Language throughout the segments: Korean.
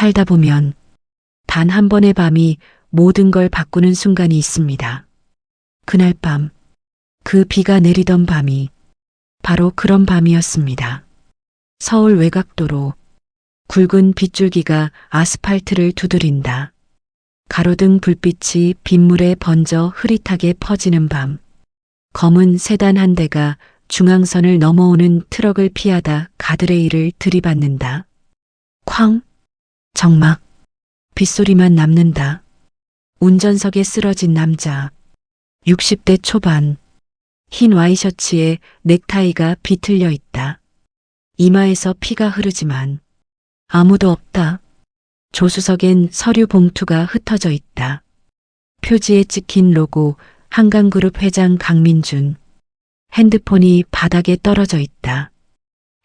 살다 보면 단 한 번의 밤이 모든 걸 바꾸는 순간이 있습니다. 그날 밤, 그 비가 내리던 밤이 바로 그런 밤이었습니다. 서울 외곽도로 굵은 빗줄기가 아스팔트를 두드린다. 가로등 불빛이 빗물에 번져 흐릿하게 퍼지는 밤. 검은 세단 한 대가 중앙선을 넘어오는 트럭을 피하다 가드레일을 들이받는다. 쾅! 정막. 빗소리만 남는다. 운전석에 쓰러진 남자. 60대 초반. 흰 와이셔츠에 넥타이가 비틀려 있다. 이마에서 피가 흐르지만 아무도 없다. 조수석엔 서류 봉투가 흩어져 있다. 표지에 찍힌 로고 한강그룹 회장 강민준. 핸드폰이 바닥에 떨어져 있다.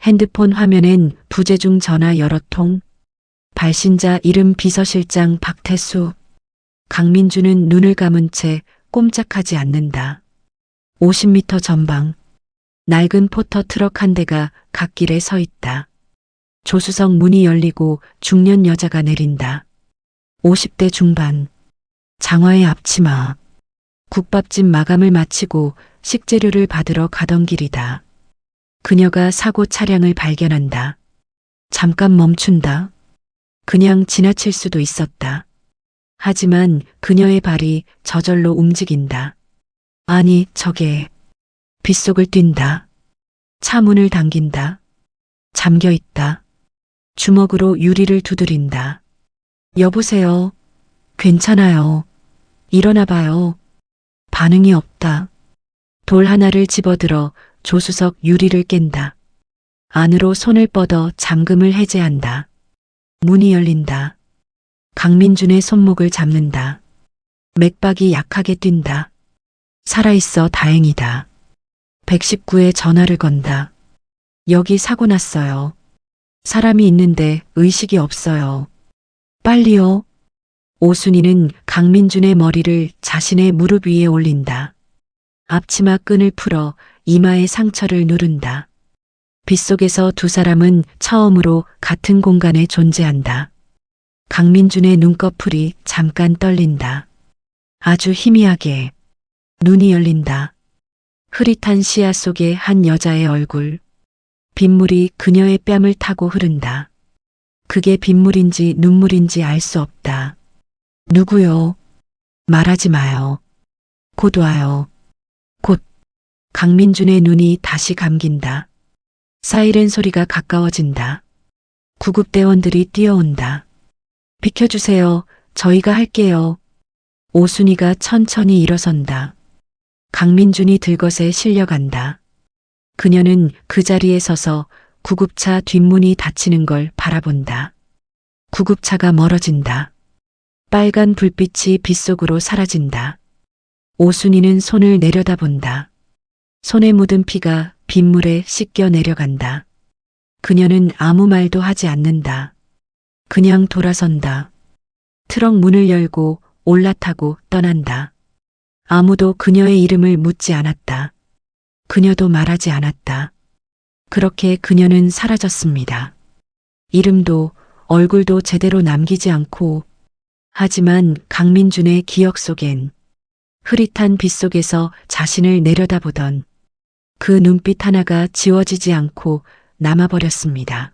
핸드폰 화면엔 부재중 전화 여러 통. 발신자 이름 비서실장 박태수. 강민준은 눈을 감은 채 꼼짝하지 않는다. 50m 전방. 낡은 포터 트럭 한 대가 갓길에 서 있다. 조수석 문이 열리고 중년 여자가 내린다. 50대 중반. 장화의 앞치마. 국밥집 마감을 마치고 식재료를 받으러 가던 길이다. 그녀가 사고 차량을 발견한다. 잠깐 멈춘다. 그냥 지나칠 수도 있었다. 하지만 그녀의 발이 저절로 움직인다. 아니, 저게 빗속을 뛴다. 차 문을 당긴다. 잠겨 있다. 주먹으로 유리를 두드린다. 여보세요. 괜찮아요. 일어나 봐요. 반응이 없다. 돌 하나를 집어들어 조수석 유리를 깬다. 안으로 손을 뻗어 잠금을 해제한다. 문이 열린다. 강민준의 손목을 잡는다. 맥박이 약하게 뛴다. 살아있어 다행이다. 119에 전화를 건다. 여기 사고 났어요. 사람이 있는데 의식이 없어요. 빨리요. 오순이는 강민준의 머리를 자신의 무릎 위에 올린다. 앞치마 끈을 풀어 이마의 상처를 누른다. 빗속에서 두 사람은 처음으로 같은 공간에 존재한다. 강민준의 눈꺼풀이 잠깐 떨린다. 아주 희미하게. 눈이 열린다. 흐릿한 시야 속에 한 여자의 얼굴. 빗물이 그녀의 뺨을 타고 흐른다. 그게 빗물인지 눈물인지 알 수 없다. 누구요? 말하지 마요. 곧 와요. 곧. 강민준의 눈이 다시 감긴다. 사이렌 소리가 가까워진다. 구급대원들이 뛰어온다. 비켜주세요. 저희가 할게요. 오순이가 천천히 일어선다. 강민준이 들것에 실려간다. 그녀는 그 자리에 서서 구급차 뒷문이 닫히는 걸 바라본다. 구급차가 멀어진다. 빨간 불빛이 빗속으로 사라진다. 오순이는 손을 내려다본다. 손에 묻은 피가 빗물에 씻겨 내려간다. 그녀는 아무 말도 하지 않는다. 그냥 돌아선다. 트럭 문을 열고 올라타고 떠난다. 아무도 그녀의 이름을 묻지 않았다. 그녀도 말하지 않았다. 그렇게 그녀는 사라졌습니다. 이름도 얼굴도 제대로 남기지 않고, 하지만 강민준의 기억 속엔 흐릿한 빗속에서 자신을 내려다보던 그 눈빛 하나가 지워지지 않고 남아버렸습니다.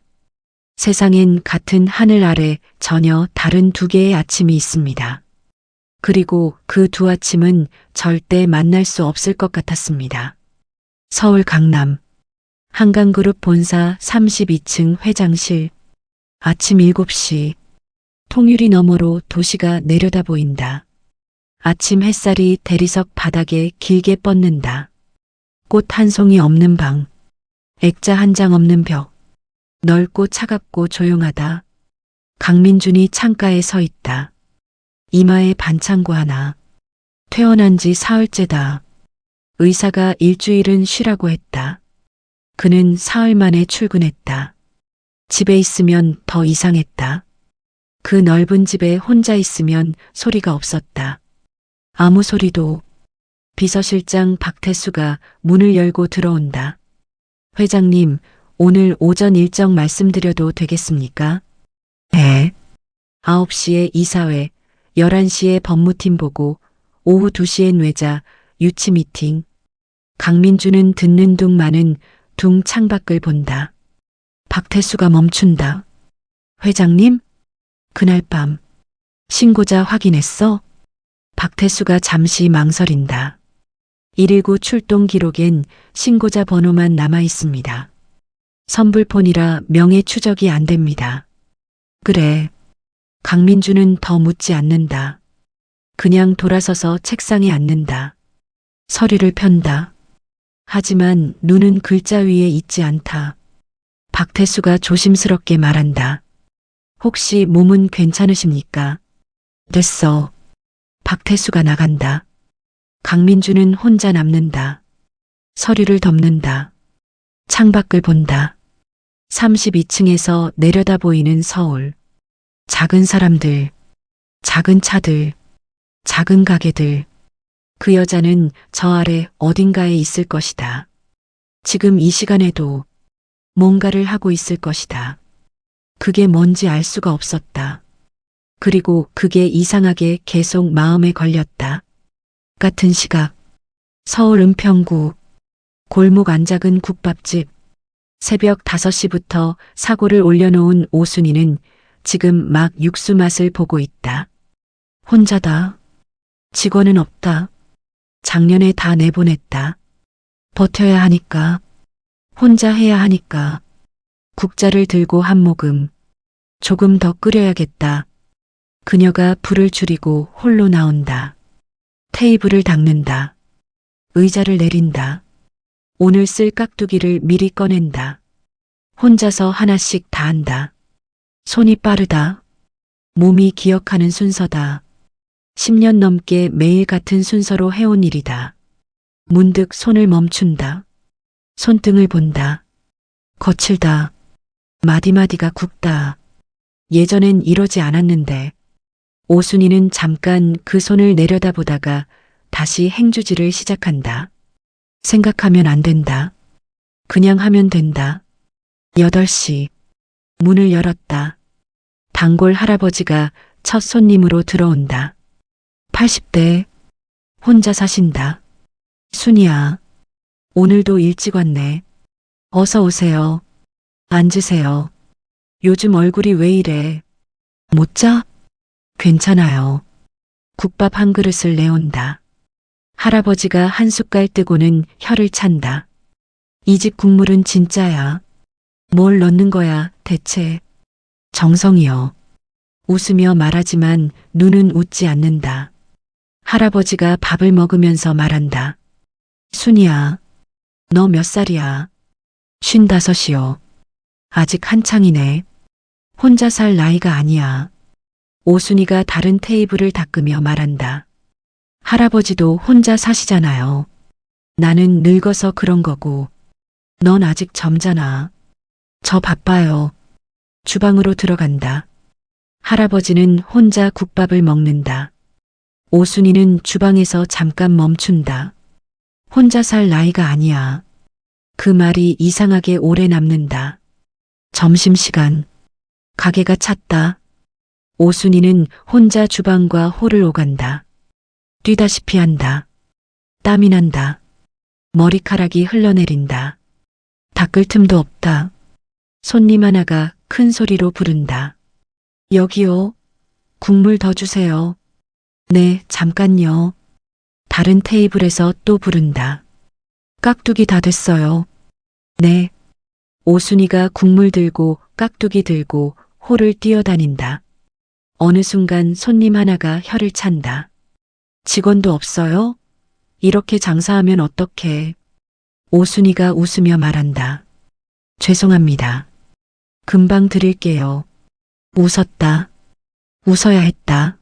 세상엔 같은 하늘 아래 전혀 다른 두 개의 아침이 있습니다. 그리고 그 두 아침은 절대 만날 수 없을 것 같았습니다. 서울 강남 한강그룹 본사 32층 회장실. 아침 7시. 통유리 너머로 도시가 내려다 보인다. 아침 햇살이 대리석 바닥에 길게 뻗는다. 꽃 한 송이 없는 방. 액자 한 장 없는 벽. 넓고 차갑고 조용하다. 강민준이 창가에 서 있다. 이마에 반창고 하나. 퇴원한 지 사흘째다. 의사가 일주일은 쉬라고 했다. 그는 사흘 만에 출근했다. 집에 있으면 더 이상했다. 그 넓은 집에 혼자 있으면 소리가 없었다. 아무 소리도. 비서실장 박태수가 문을 열고 들어온다. 회장님, 오늘 오전 일정 말씀드려도 되겠습니까? 네. 9시에 이사회, 11시에 법무팀 보고, 오후 2시엔 외자, 유치 미팅. 강민주는 듣는 둥 마는 둥 창밖을 본다. 박태수가 멈춘다. 회장님? 그날 밤. 신고자 확인했어? 박태수가 잠시 망설인다. 119 출동 기록엔 신고자 번호만 남아 있습니다. 선불폰이라 명예 추적이 안 됩니다. 그래. 강민주는 더 묻지 않는다. 그냥 돌아서서 책상에 앉는다. 서류를 편다. 하지만 눈은 글자 위에 있지 않다. 박태수가 조심스럽게 말한다. 혹시 몸은 괜찮으십니까? 됐어. 박태수가 나간다. 강민주는 혼자 남는다. 서류를 덮는다. 창밖을 본다. 32층에서 내려다 보이는 서울. 작은 사람들, 작은 차들, 작은 가게들. 그 여자는 저 아래 어딘가에 있을 것이다. 지금 이 시간에도 뭔가를 하고 있을 것이다. 그게 뭔지 알 수가 없었다. 그리고 그게 이상하게 계속 마음에 걸렸다. 같은 시각, 서울 은평구, 골목 안작은 국밥집. 새벽 5시부터 사고를 올려놓은 오순이는 지금 막 육수 맛을 보고 있다. 혼자다. 직원은 없다. 작년에 다 내보냈다. 버텨야 하니까. 혼자 해야 하니까. 국자를 들고 한 모금. 조금 더 끓여야겠다. 그녀가 불을 줄이고 홀로 나온다. 테이블을 닦는다. 의자를 내린다. 오늘 쓸 깍두기를 미리 꺼낸다. 혼자서 하나씩 다 한다. 손이 빠르다. 몸이 기억하는 순서다. 10년 넘게 매일 같은 순서로 해온 일이다. 문득 손을 멈춘다. 손등을 본다. 거칠다. 마디마디가 굵다. 예전엔 이러지 않았는데. 오순이는 잠깐 그 손을 내려다보다가 다시 행주질을 시작한다. 생각하면 안 된다. 그냥 하면 된다. 8시. 문을 열었다. 단골 할아버지가 첫 손님으로 들어온다. 80대. 혼자 사신다. 순이야. 오늘도 일찍 왔네. 어서 오세요. 앉으세요. 요즘 얼굴이 왜 이래? 못 자? 괜찮아요. 국밥 한 그릇을 내온다. 할아버지가 한 숟갈 뜨고는 혀를 찬다. 이 집 국물은 진짜야. 뭘 넣는 거야, 대체? 정성이요. 웃으며 말하지만 눈은 웃지 않는다. 할아버지가 밥을 먹으면서 말한다. 순이야, 너 몇 살이야? 55이요. 아직 한창이네. 혼자 살 나이가 아니야. 오순이가 다른 테이블을 닦으며 말한다. 할아버지도 혼자 사시잖아요. 나는 늙어서 그런 거고. 넌 아직 젊잖아. 저 바빠요. 주방으로 들어간다. 할아버지는 혼자 국밥을 먹는다. 오순이는 주방에서 잠깐 멈춘다. 혼자 살 나이가 아니야. 그 말이 이상하게 오래 남는다. 점심시간. 가게가 찼다. 오순이는 혼자 주방과 홀을 오간다. 뛰다시피 한다. 땀이 난다. 머리카락이 흘러내린다. 닦을 틈도 없다. 손님 하나가 큰 소리로 부른다. 여기요. 국물 더 주세요. 네, 잠깐요. 다른 테이블에서 또 부른다. 깍두기 다 됐어요. 네. 오순이가 국물 들고 깍두기 들고 홀을 뛰어다닌다. 어느 순간 손님 하나가 혀를 찬다. 직원도 없어요? 이렇게 장사하면 어떡해. 오순이가 웃으며 말한다. 죄송합니다. 금방 드릴게요. 웃었다. 웃어야 했다.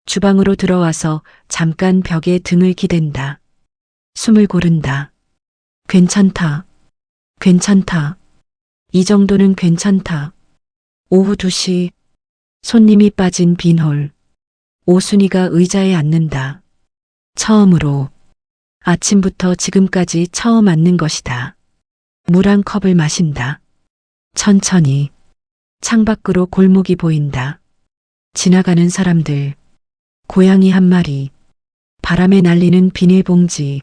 주방으로 들어와서 잠깐 벽에 등을 기댄다. 숨을 고른다. 괜찮다. 괜찮다. 이 정도는 괜찮다. 오후 2시. 손님이 빠진 빈 홀. 오순이가 의자에 앉는다. 처음으로. 아침부터 지금까지 처음 앉는 것이다. 물 한 컵을 마신다. 천천히. 창밖으로 골목이 보인다. 지나가는 사람들, 고양이 한 마리, 바람에 날리는 비닐봉지.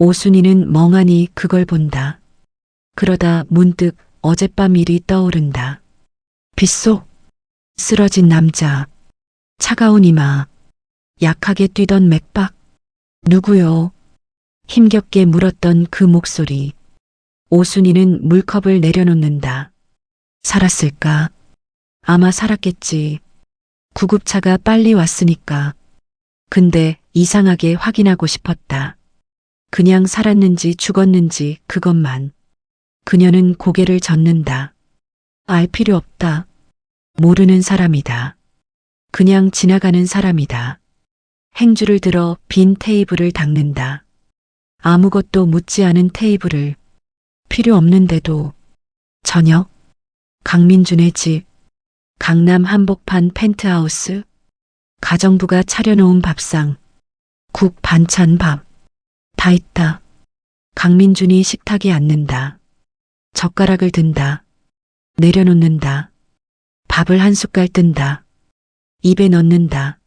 오순이는 멍하니 그걸 본다. 그러다 문득 어젯밤 일이 떠오른다. 빗속 쓰러진 남자, 차가운 이마, 약하게 뛰던 맥박. 누구요? 힘겹게 물었던 그 목소리. 오순이는 물컵을 내려놓는다. 살았을까? 아마 살았겠지. 구급차가 빨리 왔으니까. 근데 이상하게 확인하고 싶었다. 그냥 살았는지 죽었는지 그것만. 그녀는 고개를 젓는다. 알 필요 없다. 모르는 사람이다. 그냥 지나가는 사람이다. 행주를 들어 빈 테이블을 닦는다. 아무것도 묻지 않은 테이블을. 필요 없는데도. 저녁. 강민준의 집. 강남 한복판 펜트하우스. 가정부가 차려놓은 밥상. 국, 반찬, 밥. 다 있다. 강민준이 식탁에 앉는다. 젓가락을 든다. 내려놓는다. 밥을 한 숟갈 뜬다. 입에 넣는다.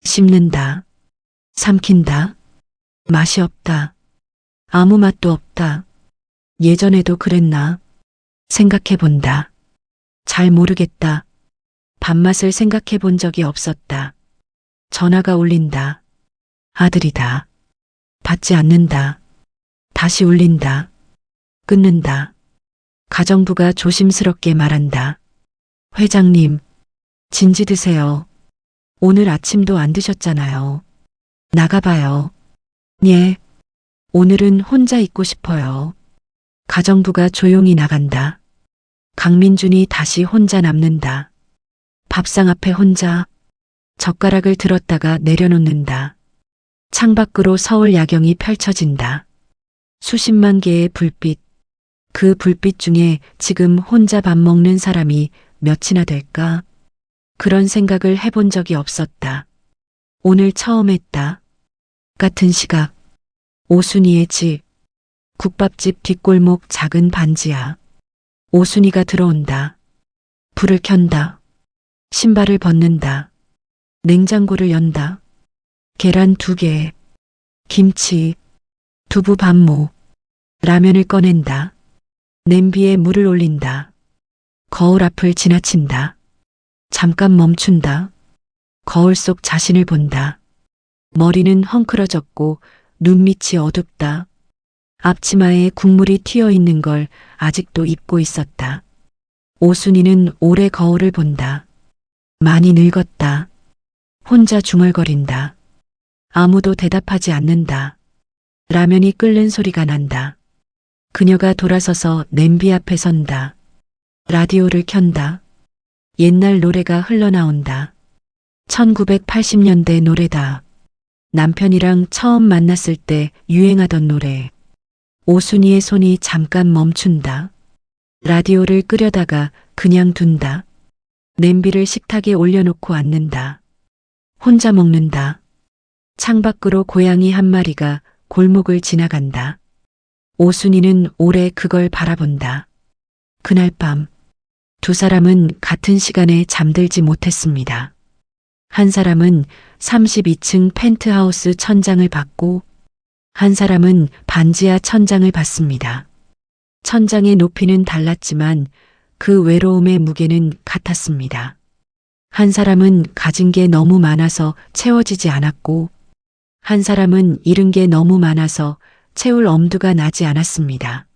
씹는다. 삼킨다. 맛이 없다. 아무 맛도 없다. 예전에도 그랬나? 생각해 본다. 잘 모르겠다. 밥맛을 생각해 본 적이 없었다. 전화가 울린다. 아들이다. 받지 않는다. 다시 울린다. 끊는다. 가정부가 조심스럽게 말한다. 회장님, 진지 드세요. 오늘 아침도 안 드셨잖아요. 나가봐요. 예. 오늘은 혼자 있고 싶어요. 가정부가 조용히 나간다. 강민준이 다시 혼자 남는다. 밥상 앞에 혼자. 젓가락을 들었다가 내려놓는다. 창밖으로 서울 야경이 펼쳐진다. 수십만 개의 불빛. 그 불빛 중에 지금 혼자 밥 먹는 사람이 몇이나 될까? 그런 생각을 해본 적이 없었다. 오늘 처음 했다. 같은 시각. 오순이의 집. 국밥집 뒷골목 작은 반지하. 오순이가 들어온다. 불을 켠다. 신발을 벗는다. 냉장고를 연다. 계란 2개, 김치, 두부 반모, 라면을 꺼낸다. 냄비에 물을 올린다. 거울 앞을 지나친다. 잠깐 멈춘다. 거울 속 자신을 본다. 머리는 헝클어졌고 눈밑이 어둡다. 앞치마에 국물이 튀어 있는 걸 아직도 입고 있었다. 오순이는 오래 거울을 본다. 많이 늙었다. 혼자 중얼거린다. 아무도 대답하지 않는다. 라면이 끓는 소리가 난다. 그녀가 돌아서서 냄비 앞에 선다. 라디오를 켠다. 옛날 노래가 흘러나온다. 1980년대 노래다. 남편이랑 처음 만났을 때 유행하던 노래. 오순이의 손이 잠깐 멈춘다. 라디오를 끄려다가 그냥 둔다. 냄비를 식탁에 올려놓고 앉는다. 혼자 먹는다. 창밖으로 고양이 한 마리가 골목을 지나간다. 오순이는 오래 그걸 바라본다. 그날 밤, 2사람은 같은 시간에 잠들지 못했습니다. 한 사람은 32층 펜트하우스 천장을 봤고, 한 사람은 반지하 천장을 봤습니다. 천장의 높이는 달랐지만 그 외로움의 무게는 같았습니다. 한 사람은 가진 게 너무 많아서 채워지지 않았고, 한 사람은 잃은 게 너무 많아서 채울 엄두가 나지 않았습니다.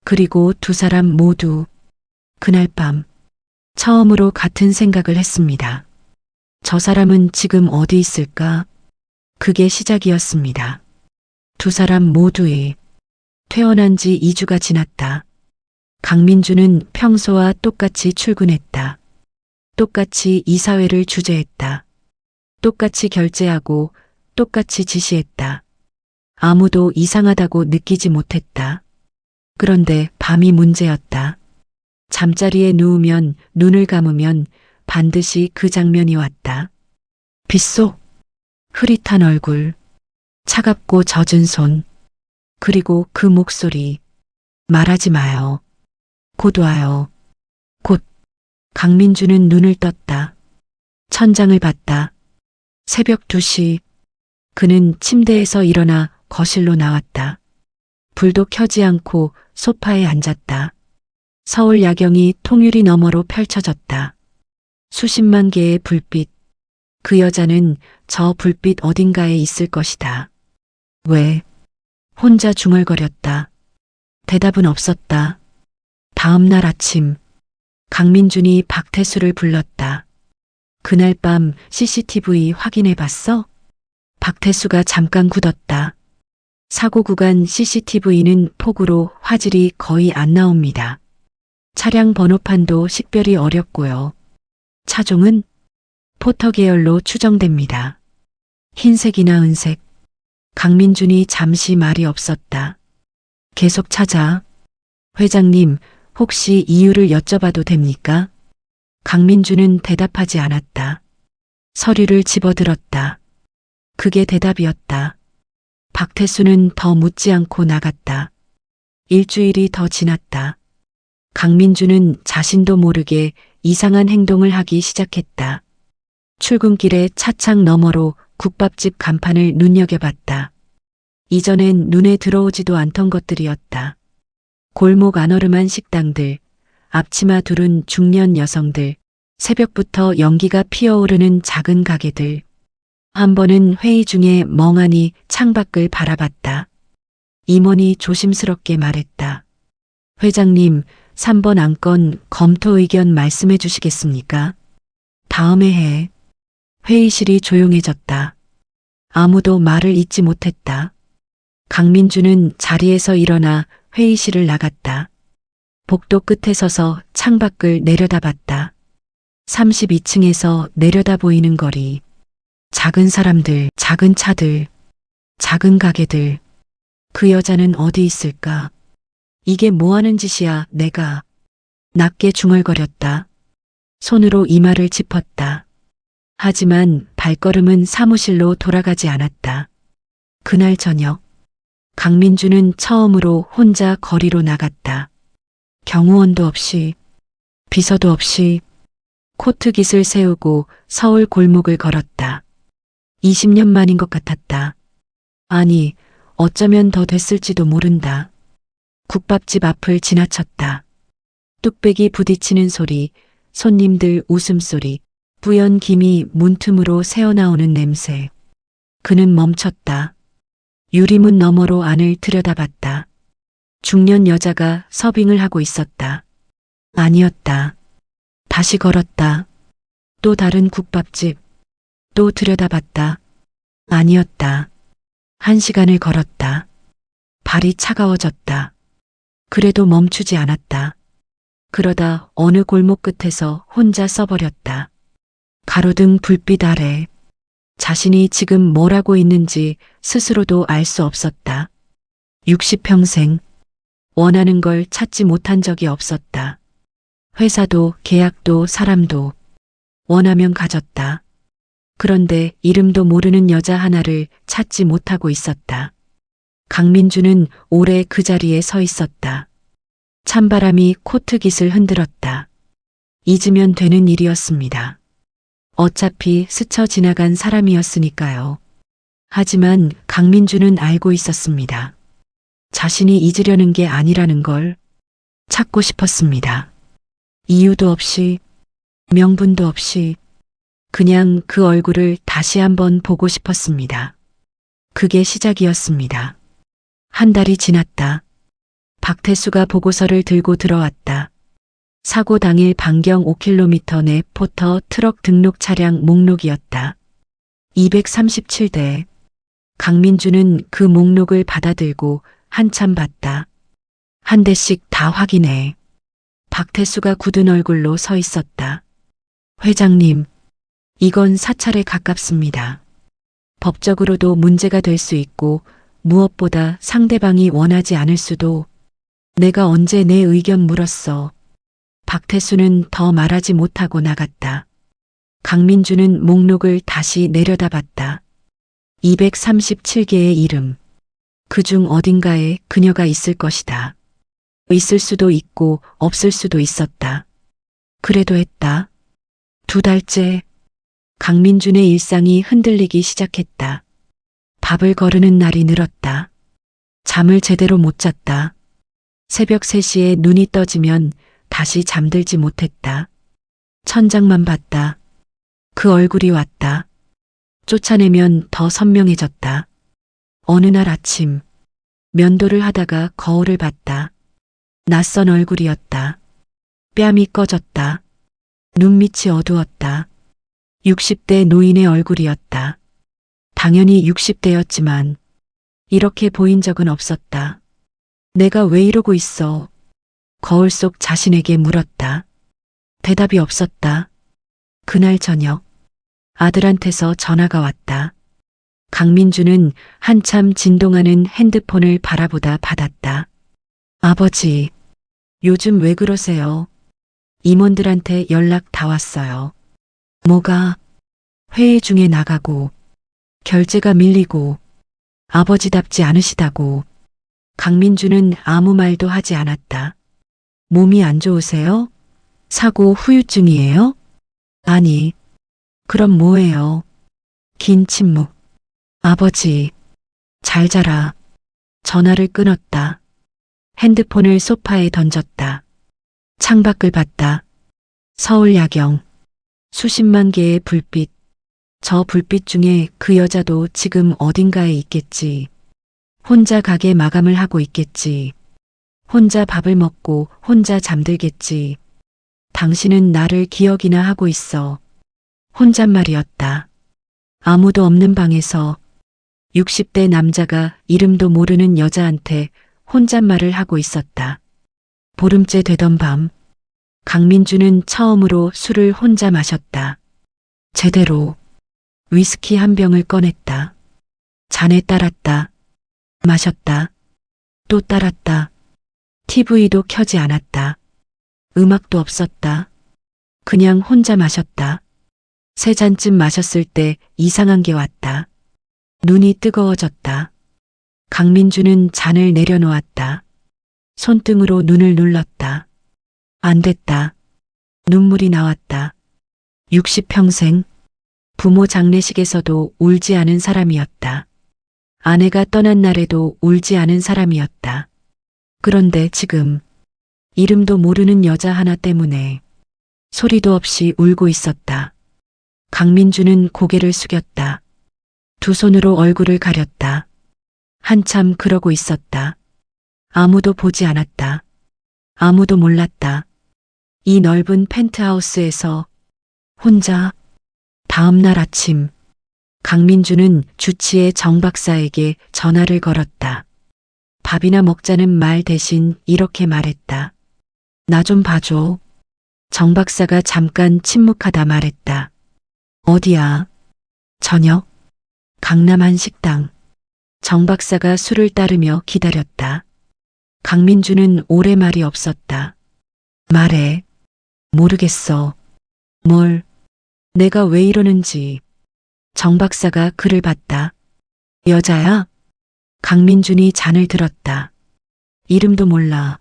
그리고 2사람 모두 그날 밤 처음으로 같은 생각을 했습니다. 저 사람은 지금 어디 있을까? 그게 시작이었습니다. 2사람 모두의 퇴원한 지 2주가 지났다. 강민주는 평소와 똑같이 출근했다. 똑같이 이사회를 주재했다. 똑같이 결제하고 똑같이 지시했다. 아무도 이상하다고 느끼지 못했다. 그런데 밤이 문제였다. 잠자리에 누우면 눈을 감으면 반드시 그 장면이 왔다. 빗속, 흐릿한 얼굴, 차갑고 젖은 손, 그리고 그 목소리. 말하지 마요. 곧 와요. 곧. 강민주는 눈을 떴다. 천장을 봤다. 새벽 2시. 그는 침대에서 일어나 거실로 나왔다. 불도 켜지 않고 소파에 앉았다. 서울 야경이 통유리 너머로 펼쳐졌다. 수십만 개의 불빛. 그 여자는 저 불빛 어딘가에 있을 것이다. 왜? 혼자 중얼거렸다. 대답은 없었다. 다음 날 아침, 강민준이 박태수를 불렀다. 그날 밤 CCTV 확인해 봤어? 박태수가 잠깐 굳었다. 사고 구간 CCTV는 폭우로 화질이 거의 안 나옵니다. 차량 번호판도 식별이 어렵고요. 차종은 포터 계열로 추정됩니다. 흰색이나 은색. 강민준이 잠시 말이 없었다. 계속 찾아. 회장님, 혹시 이유를 여쭤봐도 됩니까? 강민준은 대답하지 않았다. 서류를 집어들었다. 그게 대답이었다. 박태수는 더 묻지 않고 나갔다. 일주일이 더 지났다. 강민준은 자신도 모르게 이상한 행동을 하기 시작했다. 출근길에 차창 너머로 국밥집 간판을 눈여겨봤다. 이전엔 눈에 들어오지도 않던 것들이었다. 골목 안어름한 식당들, 앞치마 두른 중년 여성들, 새벽부터 연기가 피어오르는 작은 가게들. 한 번은 회의 중에 멍하니 창밖을 바라봤다. 임원이 조심스럽게 말했다. 회장님, 3번 안건 검토 의견 말씀해 주시겠습니까? 다음에 해. 회의실이 조용해졌다. 아무도 말을 잇지 못했다. 강민준은 자리에서 일어나 회의실을 나갔다. 복도 끝에 서서 창밖을 내려다봤다. 32층에서 내려다 보이는 거리. 작은 사람들, 작은 차들, 작은 가게들. 그 여자는 어디 있을까? 이게 뭐 하는 짓이야, 내가. 낮게 중얼거렸다. 손으로 이마를 짚었다. 하지만 발걸음은 사무실로 돌아가지 않았다. 그날 저녁, 강민주는 처음으로 혼자 거리로 나갔다. 경호원도 없이, 비서도 없이, 코트깃을 세우고 서울 골목을 걸었다. 20년 만인 것 같았다. 아니, 어쩌면 더 됐을지도 모른다. 국밥집 앞을 지나쳤다. 뚝배기 부딪히는 소리, 손님들 웃음소리, 뿌연 김이 문틈으로 새어나오는 냄새. 그는 멈췄다. 유리문 너머로 안을 들여다봤다. 중년 여자가 서빙을 하고 있었다. 아니었다. 다시 걸었다. 또 다른 국밥집. 또 들여다봤다. 아니었다. 1시간을 걸었다. 발이 차가워졌다. 그래도 멈추지 않았다. 그러다 어느 골목 끝에서 혼자 써버렸다. 가로등 불빛 아래. 자신이 지금 뭘 하고 있는지 스스로도 알 수 없었다. 60평생. 원하는 걸 찾지 못한 적이 없었다. 회사도 계약도 사람도 원하면 가졌다. 그런데 이름도 모르는 여자 하나를 찾지 못하고 있었다. 강민주는 오래 그 자리에 서 있었다. 찬바람이 코트깃을 흔들었다. 잊으면 되는 일이었습니다. 어차피 스쳐 지나간 사람이었으니까요. 하지만 강민주는 알고 있었습니다. 자신이 잊으려는 게 아니라는 걸 찾고 싶었습니다. 이유도 없이, 명분도 없이, 그냥 그 얼굴을 다시 한번 보고 싶었습니다. 그게 시작이었습니다. 한 달이 지났다. 박태수가 보고서를 들고 들어왔다. 사고 당일 반경 5km 내 포터 트럭 등록 차량 목록이었다. 237대. 강민주는 그 목록을 받아들고 한참 봤다. 한 대씩 다 확인해. 박태수가 굳은 얼굴로 서 있었다. 회장님, 이건 사찰에 가깝습니다. 법적으로도 문제가 될 수 있고 무엇보다 상대방이 원하지 않을 수도. 내가 언제 내 의견 물었어. 박태수는 더 말하지 못하고 나갔다. 강민주는 목록을 다시 내려다봤다. 237개의 이름. 그중 어딘가에 그녀가 있을 것이다. 있을 수도 있고 없을 수도 있었다. 그래도 했다. 2달째. 강민준의 일상이 흔들리기 시작했다. 밥을 거르는 날이 늘었다. 잠을 제대로 못 잤다. 새벽 3시에 눈이 떠지면 다시 잠들지 못했다. 천장만 봤다. 그 얼굴이 왔다. 쫓아내면 더 선명해졌다. 어느 날 아침, 면도를 하다가 거울을 봤다. 낯선 얼굴이었다. 뺨이 꺼졌다. 눈밑이 어두웠다. 60대 노인의 얼굴이었다. 당연히 60대였지만 이렇게 보인 적은 없었다. 내가 왜 이러고 있어? 거울 속 자신에게 물었다. 대답이 없었다. 그날 저녁 아들한테서 전화가 왔다. 강민주는 한참 진동하는 핸드폰을 바라보다 받았다. 아버지, 요즘 왜 그러세요? 임원들한테 연락 다 왔어요. 뭐가? 회의 중에 나가고, 결제가 밀리고, 아버지답지 않으시다고. 강민주는 아무 말도 하지 않았다. 몸이 안 좋으세요? 사고 후유증이에요? 아니, 그럼 뭐예요? 긴 침묵. 아버지, 잘 자라. 전화를 끊었다. 핸드폰을 소파에 던졌다. 창밖을 봤다. 서울 야경. 수십만 개의 불빛. 저 불빛 중에 그 여자도 지금 어딘가에 있겠지. 혼자 가게 마감을 하고 있겠지. 혼자 밥을 먹고 혼자 잠들겠지. 당신은 나를 기억이나 하고 있어. 혼잣말이었다. 아무도 없는 방에서 60대 남자가 이름도 모르는 여자한테 혼잣말을 하고 있었다. 보름째 되던 밤, 강민주는 처음으로 술을 혼자 마셨다. 제대로 위스키 한 병을 꺼냈다. 잔에 따랐다. 마셨다. 또 따랐다. TV도 켜지 않았다. 음악도 없었다. 그냥 혼자 마셨다. 3잔쯤 마셨을 때 이상한 게 왔다. 눈이 뜨거워졌다. 강민주는 잔을 내려놓았다. 손등으로 눈을 눌렀다. 안 됐다. 눈물이 나왔다. 60평생 부모 장례식에서도 울지 않은 사람이었다. 아내가 떠난 날에도 울지 않은 사람이었다. 그런데 지금 이름도 모르는 여자 하나 때문에 소리도 없이 울고 있었다. 강민주는 고개를 숙였다. 두 손으로 얼굴을 가렸다. 한참 그러고 있었다. 아무도 보지 않았다. 아무도 몰랐다. 이 넓은 펜트하우스에서 혼자. 다음 날 아침, 강민주는 주치의 정 박사에게 전화를 걸었다. 밥이나 먹자는 말 대신 이렇게 말했다. 나 좀 봐줘. 정 박사가 잠깐 침묵하다 말했다. 어디야? 저녁? 강남 한 식당. 정 박사가 술을 따르며 기다렸다. 강민주는 오래 말이 없었다. 말해. 모르겠어. 뭘? 내가 왜 이러는지. 정 박사가 그를 봤다. 여자야? 강민준이 잔을 들었다. 이름도 몰라.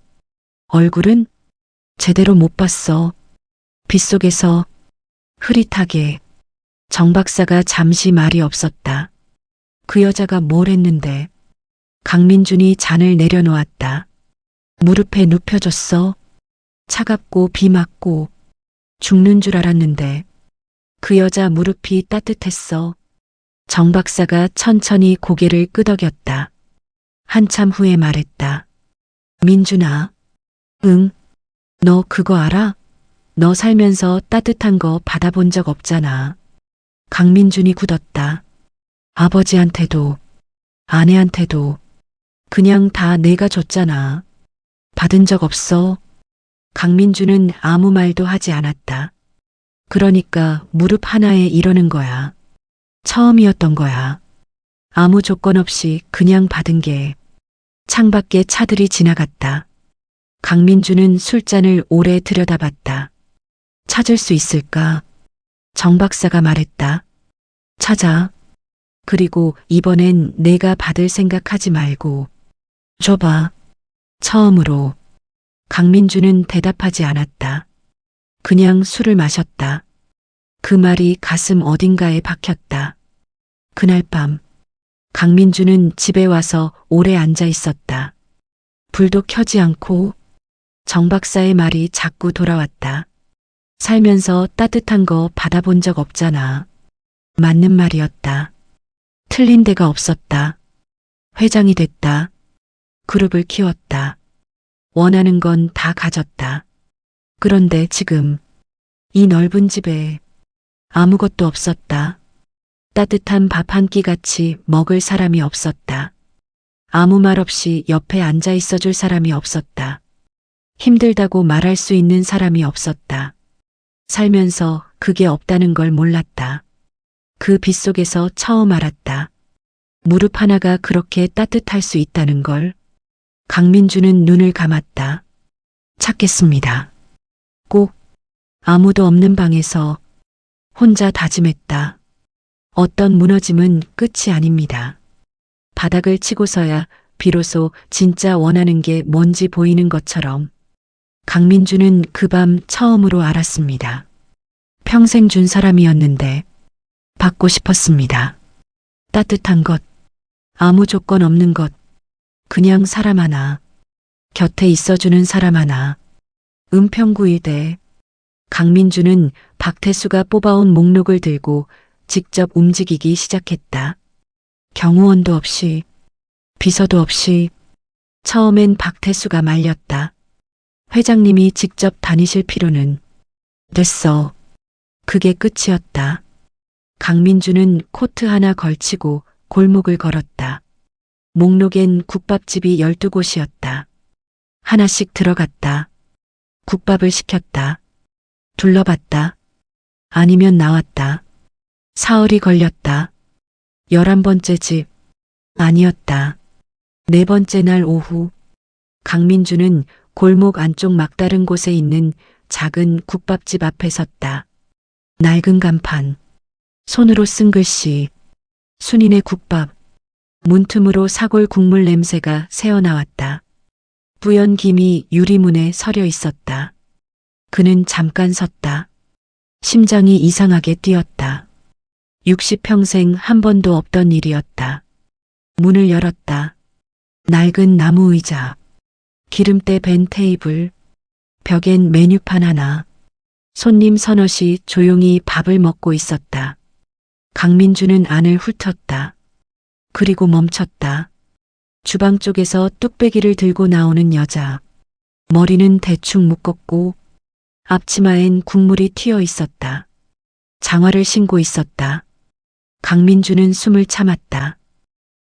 얼굴은? 제대로 못 봤어. 빗속에서 흐릿하게. 정 박사가 잠시 말이 없었다. 그 여자가 뭘 했는데. 강민준이 잔을 내려놓았다. 무릎에 눕혀줬어. 차갑고 비 맞고 죽는 줄 알았는데 그 여자 무릎이 따뜻했어. 정 박사가 천천히 고개를 끄덕였다. 한참 후에 말했다. 민준아. 응. 너 그거 알아? 너 살면서 따뜻한 거 받아본 적 없잖아. 강민준이 굳었다. 아버지한테도 아내한테도 그냥 다 내가 줬잖아. 받은 적 없어. 강민주는 아무 말도 하지 않았다. 그러니까 무릎 하나에 이러는 거야. 처음이었던 거야. 아무 조건 없이 그냥 받은 게. 창밖에 차들이 지나갔다. 강민주는 술잔을 오래 들여다봤다. 찾을 수 있을까? 정 박사가 말했다. 찾아. 그리고 이번엔 내가 받을 생각하지 말고 줘봐. 처음으로. 강민주는 대답하지 않았다. 그냥 술을 마셨다. 그 말이 가슴 어딘가에 박혔다. 그날 밤 강민주는 집에 와서 오래 앉아 있었다. 불도 켜지 않고 정 박사의 말이 자꾸 돌아왔다. 살면서 따뜻한 거 받아본 적 없잖아. 맞는 말이었다. 틀린 데가 없었다. 회장이 됐다. 그룹을 키웠다. 원하는 건 다 가졌다. 그런데 지금 이 넓은 집에 아무것도 없었다. 따뜻한 밥 한 끼 같이 먹을 사람이 없었다. 아무 말 없이 옆에 앉아 있어 줄 사람이 없었다. 힘들다고 말할 수 있는 사람이 없었다. 살면서 그게 없다는 걸 몰랐다. 그 빗속에서 처음 알았다. 무릎 하나가 그렇게 따뜻할 수 있다는 걸. 강민주는 눈을 감았다. 찾겠습니다. 꼭 아무도 없는 방에서 혼자 다짐했다. 어떤 무너짐은 끝이 아닙니다. 바닥을 치고서야 비로소 진짜 원하는 게 뭔지 보이는 것처럼 강민주는 그 밤 처음으로 알았습니다. 평생 준 사람이었는데 받고 싶었습니다. 따뜻한 것, 아무 조건 없는 것, 그냥 사람 하나, 곁에 있어주는 사람 하나. 은평구의대. 강민주는 박태수가 뽑아온 목록을 들고 직접 움직이기 시작했다. 경호원도 없이, 비서도 없이. 처음엔 박태수가 말렸다. 회장님이 직접 다니실 필요는. 됐어. 그게 끝이었다. 강민주는 코트 하나 걸치고 골목을 걸었다. 목록엔 국밥집이 12곳이었다. 하나씩 들어갔다. 국밥을 시켰다. 둘러봤다. 아니면 나왔다. 사흘이 걸렸다. 11번째 집. 아니었다. 4번째 날 오후. 강민주는 골목 안쪽 막다른 곳에 있는 작은 국밥집 앞에 섰다. 낡은 간판. 손으로 쓴 글씨. 순인의 국밥. 문틈으로 사골 국물 냄새가 새어나왔다. 뿌연 김이 유리문에 서려 있었다. 그는 잠깐 섰다. 심장이 이상하게 뛰었다. 60평생 한 번도 없던 일이었다. 문을 열었다. 낡은 나무 의자. 기름때 벤 테이블. 벽엔 메뉴판 하나. 손님 서너시 조용히 밥을 먹고 있었다. 강민주는 안을 훑었다. 그리고 멈췄다. 주방 쪽에서 뚝배기를 들고 나오는 여자. 머리는 대충 묶었고 앞치마엔 국물이 튀어 있었다. 장화를 신고 있었다. 강민주는 숨을 참았다.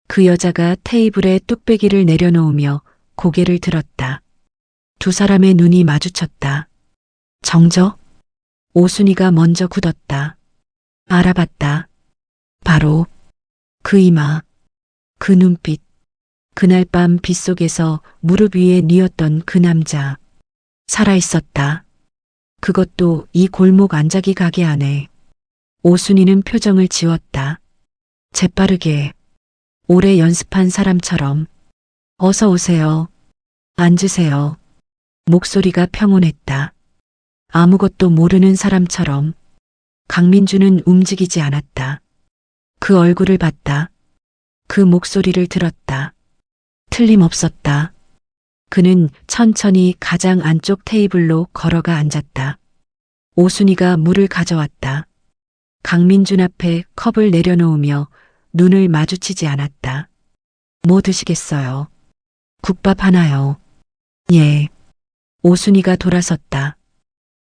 그 여자가 테이블에 뚝배기를 내려놓으며 고개를 들었다. 두 사람의 눈이 마주쳤다. 정적? 오순이가 먼저 굳었다. 알아봤다. 바로 그 이마, 그 눈빛. 그날 밤 빗속에서 무릎 위에 뉘었던 그 남자. 살아있었다. 그것도 이 골목 안자기 가게 안에. 오순이는 표정을 지웠다. 재빠르게, 오래 연습한 사람처럼. 어서 오세요. 앉으세요. 목소리가 평온했다. 아무것도 모르는 사람처럼. 강민주는 움직이지 않았다. 그 얼굴을 봤다. 그 목소리를 들었다. 틀림없었다. 그는 천천히 가장 안쪽 테이블로 걸어가 앉았다. 오순이가 물을 가져왔다. 강민준 앞에 컵을 내려놓으며 눈을 마주치지 않았다. 뭐 드시겠어요? 국밥 하나요. 예. 오순이가 돌아섰다.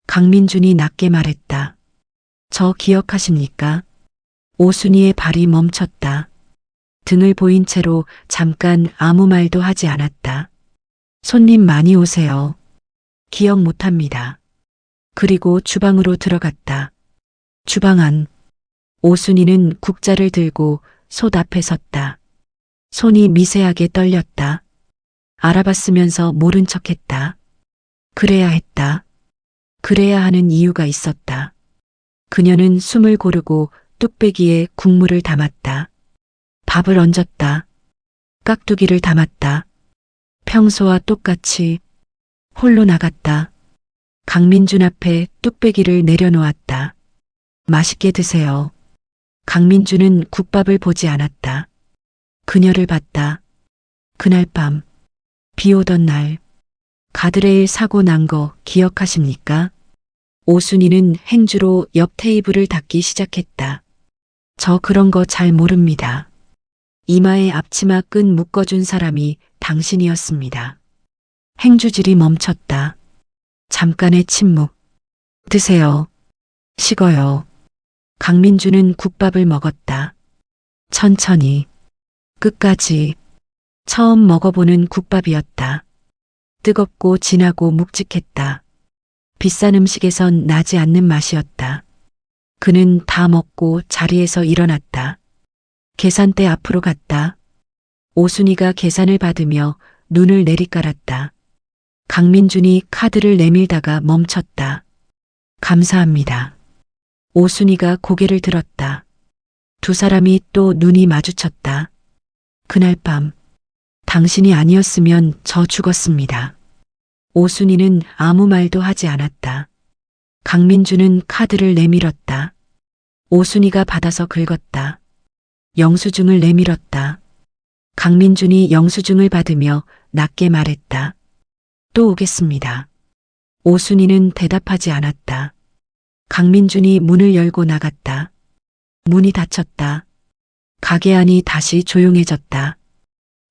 강민준이 낮게 말했다. 저 기억하십니까? 오순이의 발이 멈췄다. 등을 보인 채로 잠깐 아무 말도 하지 않았다. 손님 많이 오세요. 기억 못합니다. 그리고 주방으로 들어갔다. 주방 안. 오순이는 국자를 들고 솥 앞에 섰다. 손이 미세하게 떨렸다. 알아봤으면서 모른 척했다. 그래야 했다. 그래야 하는 이유가 있었다. 그녀는 숨을 고르고 뚝배기에 국물을 담았다. 밥을 얹었다. 깍두기를 담았다. 평소와 똑같이 홀로 나갔다. 강민준 앞에 뚝배기를 내려놓았다. 맛있게 드세요. 강민주는 국밥을 보지 않았다. 그녀를 봤다. 그날 밤, 비 오던 날, 가드레일 사고 난 거 기억하십니까? 오순이는 행주로 옆 테이블을 닦기 시작했다. 저 그런 거 잘 모릅니다. 이마에 앞치마 끈 묶어준 사람이 당신이었습니다. 행주질이 멈췄다. 잠깐의 침묵. 드세요. 식어요. 강민주는 국밥을 먹었다. 천천히. 끝까지. 처음 먹어보는 국밥이었다. 뜨겁고 진하고 묵직했다. 비싼 음식에선 나지 않는 맛이었다. 그는 다 먹고 자리에서 일어났다. 계산대 앞으로 갔다. 오순이가 계산을 받으며 눈을 내리깔았다. 강민준이 카드를 내밀다가 멈췄다. 감사합니다. 오순이가 고개를 들었다. 두 사람이 또 눈이 마주쳤다. 그날 밤, 당신이 아니었으면 저 죽었습니다. 오순이는 아무 말도 하지 않았다. 강민주는 카드를 내밀었다. 오순이가 받아서 긁었다. 영수증을 내밀었다. 강민준이 영수증을 받으며 낮게 말했다. 또 오겠습니다. 오순이는 대답하지 않았다. 강민준이 문을 열고 나갔다. 문이 닫혔다. 가게 안이 다시 조용해졌다.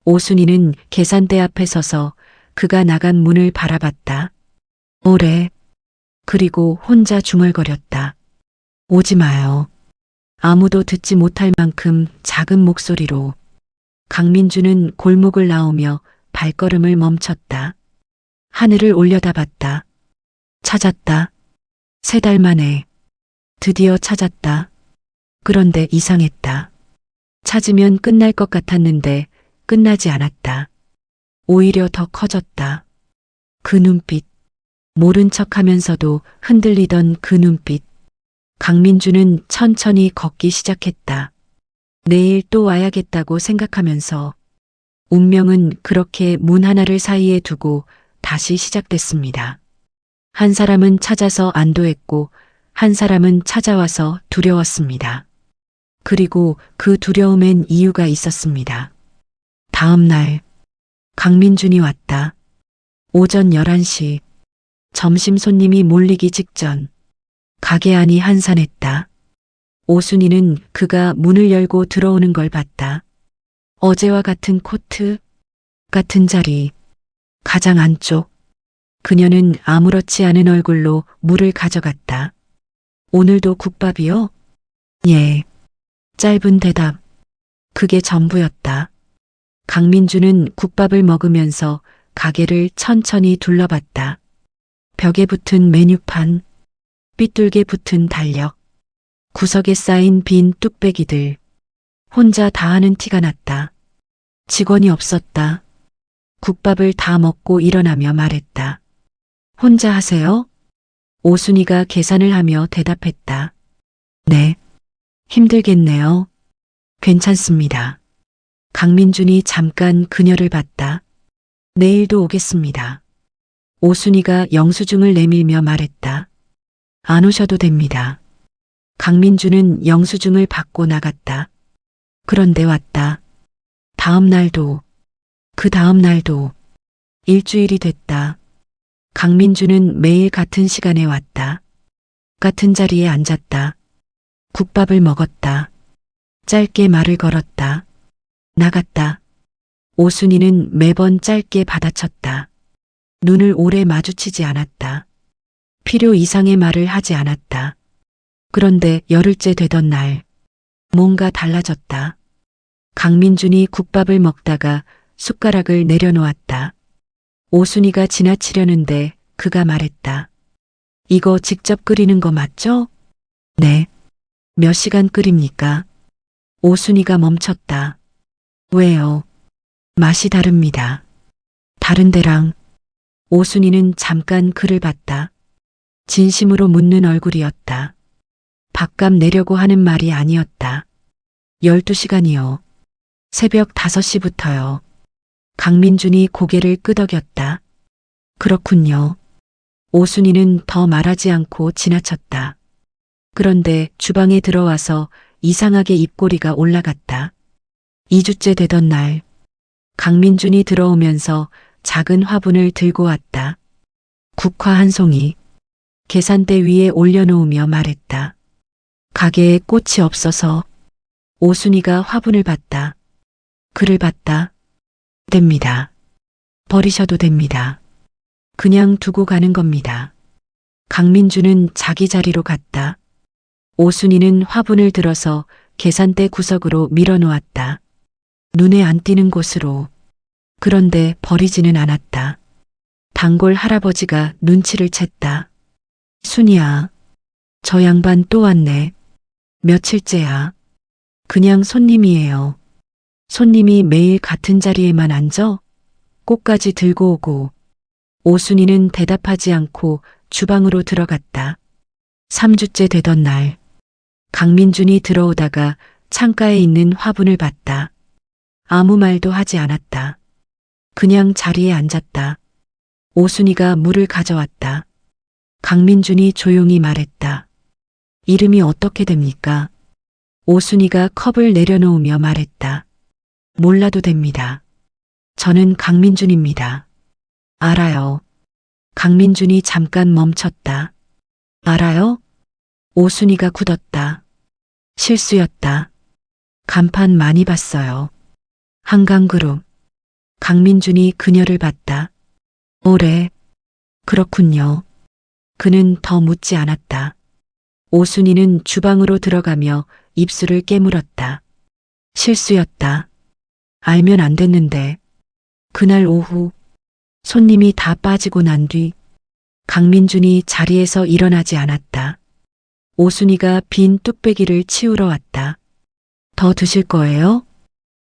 오순이는 계산대 앞에 서서 그가 나간 문을 바라봤다. 오래. 그리고 혼자 중얼거렸다. 오지 마요. 아무도 듣지 못할 만큼 작은 목소리로. 강민주는 골목을 나오며 발걸음을 멈췄다. 하늘을 올려다봤다. 찾았다. 3달 만에. 드디어 찾았다. 그런데 이상했다. 찾으면 끝날 것 같았는데 끝나지 않았다. 오히려 더 커졌다. 그 눈빛. 모른 척하면서도 흔들리던 그 눈빛. 강민주는 천천히 걷기 시작했다. 내일 또 와야겠다고 생각하면서 운명은 그렇게 문 하나를 사이에 두고 다시 시작됐습니다. 한 사람은 찾아서 안도했고 한 사람은 찾아와서 두려웠습니다. 그리고 그 두려움엔 이유가 있었습니다. 다음 날 강민준이 왔다. 오전 11시. 점심 손님이 몰리기 직전. 가게 안이 한산했다. 오순이는 그가 문을 열고 들어오는 걸 봤다. 어제와 같은 코트, 같은 자리, 가장 안쪽. 그녀는 아무렇지 않은 얼굴로 물을 가져갔다. 오늘도 국밥이요? 예. 짧은 대답. 그게 전부였다. 강민주는 국밥을 먹으면서 가게를 천천히 둘러봤다. 벽에 붙은 메뉴판, 삐뚤게 붙은 달력, 구석에 쌓인 빈 뚝배기들. 혼자 다 하는 티가 났다. 직원이 없었다. 국밥을 다 먹고 일어나며 말했다. 혼자 하세요? 오순이가 계산을 하며 대답했다. 네. 힘들겠네요. 괜찮습니다. 강민준이 잠깐 그녀를 봤다. 내일도 오겠습니다. 오순이가 영수증을 내밀며 말했다. 안 오셔도 됩니다. 강민주는 영수증을 받고 나갔다. 그런데 왔다. 다음 날도, 그 다음 날도, 일주일이 됐다. 강민주는 매일 같은 시간에 왔다. 같은 자리에 앉았다. 국밥을 먹었다. 짧게 말을 걸었다. 나갔다. 오순이는 매번 짧게 받아쳤다. 눈을 오래 마주치지 않았다. 필요 이상의 말을 하지 않았다. 그런데 열흘째 되던 날, 뭔가 달라졌다. 강민준이 국밥을 먹다가 숟가락을 내려놓았다. 오순이가 지나치려는데 그가 말했다. 이거 직접 끓이는 거 맞죠? 네. 몇 시간 끓입니까? 오순이가 멈췄다. 왜요? 맛이 다릅니다. 다른 데랑. 오순이는 잠깐 그를 봤다. 진심으로 묻는 얼굴이었다. 밥값 내려고 하는 말이 아니었다. 12시간이요. 새벽 5시부터요. 강민준이 고개를 끄덕였다. 그렇군요. 오순이는 더 말하지 않고 지나쳤다. 그런데 주방에 들어와서 이상하게 입꼬리가 올라갔다. 2주째 되던 날, 강민준이 들어오면서 작은 화분을 들고 왔다. 국화 한 송이, 계산대 위에 올려놓으며 말했다. 가게에 꽃이 없어서. 오순이가 화분을 봤다. 글을 봤다. 됩니다. 버리셔도 됩니다. 그냥 두고 가는 겁니다. 강민주는 자기 자리로 갔다. 오순이는 화분을 들어서 계산대 구석으로 밀어놓았다. 눈에 안 띄는 곳으로. 그런데 버리지는 않았다. 단골 할아버지가 눈치를 챘다. 순이야, 저 양반 또 왔네. 며칠째야. 그냥 손님이에요. 손님이 매일 같은 자리에만 앉아? 꽃까지 들고 오고. 오순이는 대답하지 않고 주방으로 들어갔다. 3주째 되던 날, 강민준이 들어오다가 창가에 있는 화분을 봤다. 아무 말도 하지 않았다. 그냥 자리에 앉았다. 오순이가 물을 가져왔다. 강민준이 조용히 말했다. 이름이 어떻게 됩니까? 오순이가 컵을 내려놓으며 말했다. 몰라도 됩니다. 저는 강민준입니다. 알아요. 강민준이 잠깐 멈췄다. 알아요? 오순이가 굳었다. 실수였다. 간판 많이 봤어요. 한강그룹. 강민준이 그녀를 봤다. 오래. 그렇군요. 그는 더 묻지 않았다. 오순이는 주방으로 들어가며 입술을 깨물었다. 실수였다. 알면 안 됐는데. 그날 오후 손님이 다 빠지고 난 뒤 강민준이 자리에서 일어나지 않았다. 오순이가 빈 뚝배기를 치우러 왔다. 더 드실 거예요?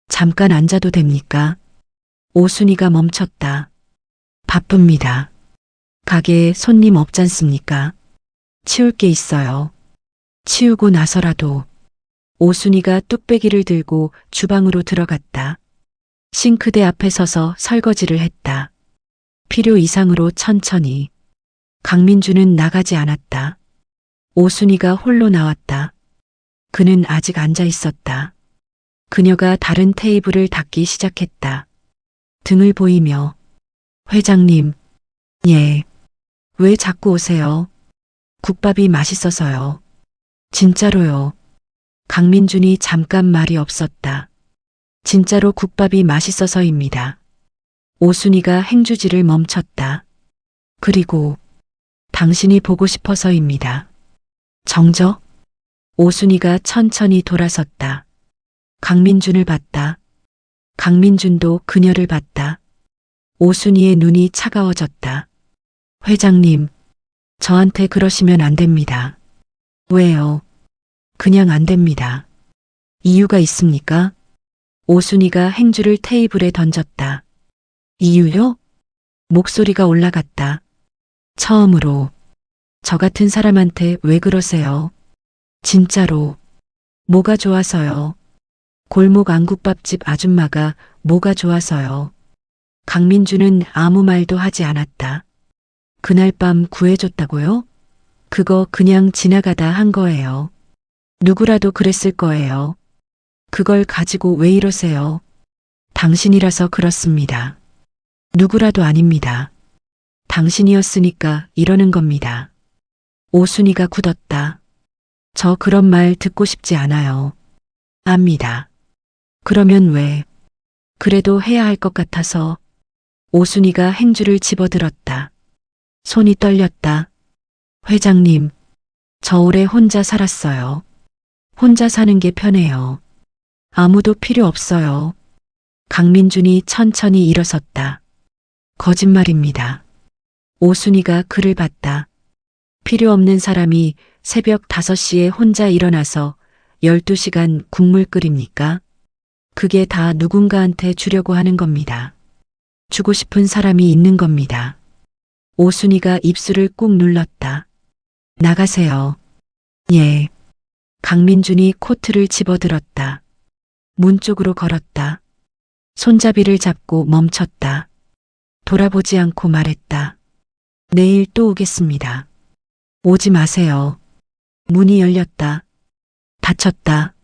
잠깐 앉아도 됩니까? 오순이가 멈췄다. 바쁩니다. 가게에 손님 없잖습니까? 치울 게 있어요. 치우고 나서라도. 오순이가 뚝배기를 들고 주방으로 들어갔다. 싱크대 앞에 서서 설거지를 했다. 필요 이상으로 천천히. 강민주는 나가지 않았다. 오순이가 홀로 나왔다. 그는 아직 앉아 있었다. 그녀가 다른 테이블을 닦기 시작했다. 등을 보이며. 회장님. 예. 왜 자꾸 오세요? 국밥이 맛있어서요. 진짜로요. 강민준이 잠깐 말이 없었다. 진짜로 국밥이 맛있어서입니다. 오순이가 행주지를 멈췄다. 그리고 당신이 보고 싶어서입니다. 정적? 오순이가 천천히 돌아섰다. 강민준을 봤다. 강민준도 그녀를 봤다. 오순이의 눈이 차가워졌다. 회장님, 저한테 그러시면 안 됩니다. 왜요? 그냥 안 됩니다. 이유가 있습니까? 오순이가 행주를 테이블에 던졌다. 이유요? 목소리가 올라갔다. 처음으로. 저 같은 사람한테 왜 그러세요? 진짜로. 뭐가 좋아서요? 골목 안국밥집 아줌마가 뭐가 좋아서요? 강민주는 아무 말도 하지 않았다. 그날 밤 구해줬다고요? 그거 그냥 지나가다 한 거예요. 누구라도 그랬을 거예요. 그걸 가지고 왜 이러세요? 당신이라서 그렇습니다. 누구라도 아닙니다. 당신이었으니까 이러는 겁니다. 오순이가 굳었다. 저 그런 말 듣고 싶지 않아요. 압니다. 그러면 왜? 그래도 해야 할 것 같아서. 오순이가 행주를 집어들었다. 손이 떨렸다. 회장님, 저 오래 혼자 살았어요. 혼자 사는 게 편해요. 아무도 필요 없어요. 강민준이 천천히 일어섰다. 거짓말입니다. 오순이가 그를 봤다. 필요 없는 사람이 새벽 5시에 혼자 일어나서 12시간 국물 끓입니까? 그게 다 누군가한테 주려고 하는 겁니다. 주고 싶은 사람이 있는 겁니다. 오순이가 입술을 꾹 눌렀다. 나가세요. 예. 강민준이 코트를 집어들었다. 문 쪽으로 걸었다. 손잡이를 잡고 멈췄다. 돌아보지 않고 말했다. 내일 또 오겠습니다. 오지 마세요. 문이 열렸다. 닫혔다.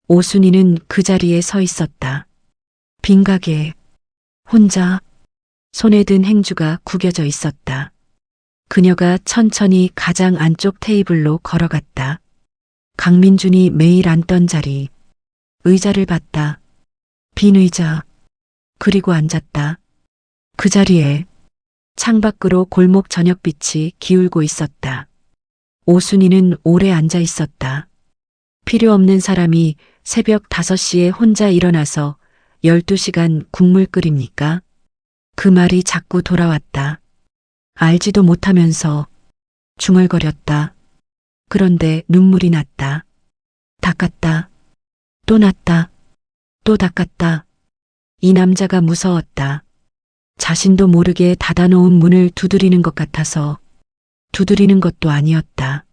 오순이는 그 자리에 서 있었다. 빈 가게. 혼자. 손에 든 행주가 구겨져 있었다. 그녀가 천천히 가장 안쪽 테이블로 걸어갔다. 강민준이 매일 앉던 자리. 의자를 봤다. 빈 의자. 그리고 앉았다. 그 자리에 창밖으로 골목 저녁빛이 기울고 있었다. 오순이는 오래 앉아 있었다. 필요 없는 사람이 새벽 5시에 혼자 일어나서 12시간 국물 끓입니까? 그 말이 자꾸 돌아왔다. 알지도 못하면서 중얼거렸다. 그런데 눈물이 났다. 닦았다. 또 났다. 또 닦았다. 이 남자가 무서웠다. 자신도 모르게 닫아놓은 문을 두드리는 것 같아서 두드리는 것도 아니었다.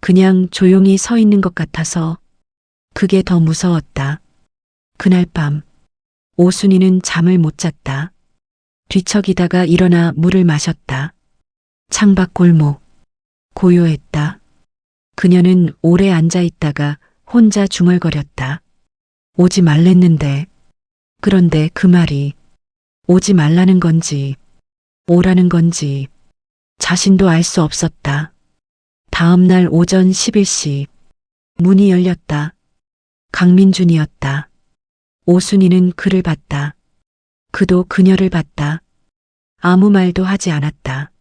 그냥 조용히 서 있는 것 같아서 그게 더 무서웠다. 그날 밤 오순이는 잠을 못 잤다. 뒤척이다가 일어나 물을 마셨다. 창밖 골목. 고요했다. 그녀는 오래 앉아 있다가 혼자 중얼거렸다. 오지 말랬는데. 그런데 그 말이 오지 말라는 건지 오라는 건지 자신도 알 수 없었다. 다음 날 오전 11시 문이 열렸다. 강민준이었다. 오순이는 그를 봤다. 그도 그녀를 봤다. 아무 말도 하지 않았다.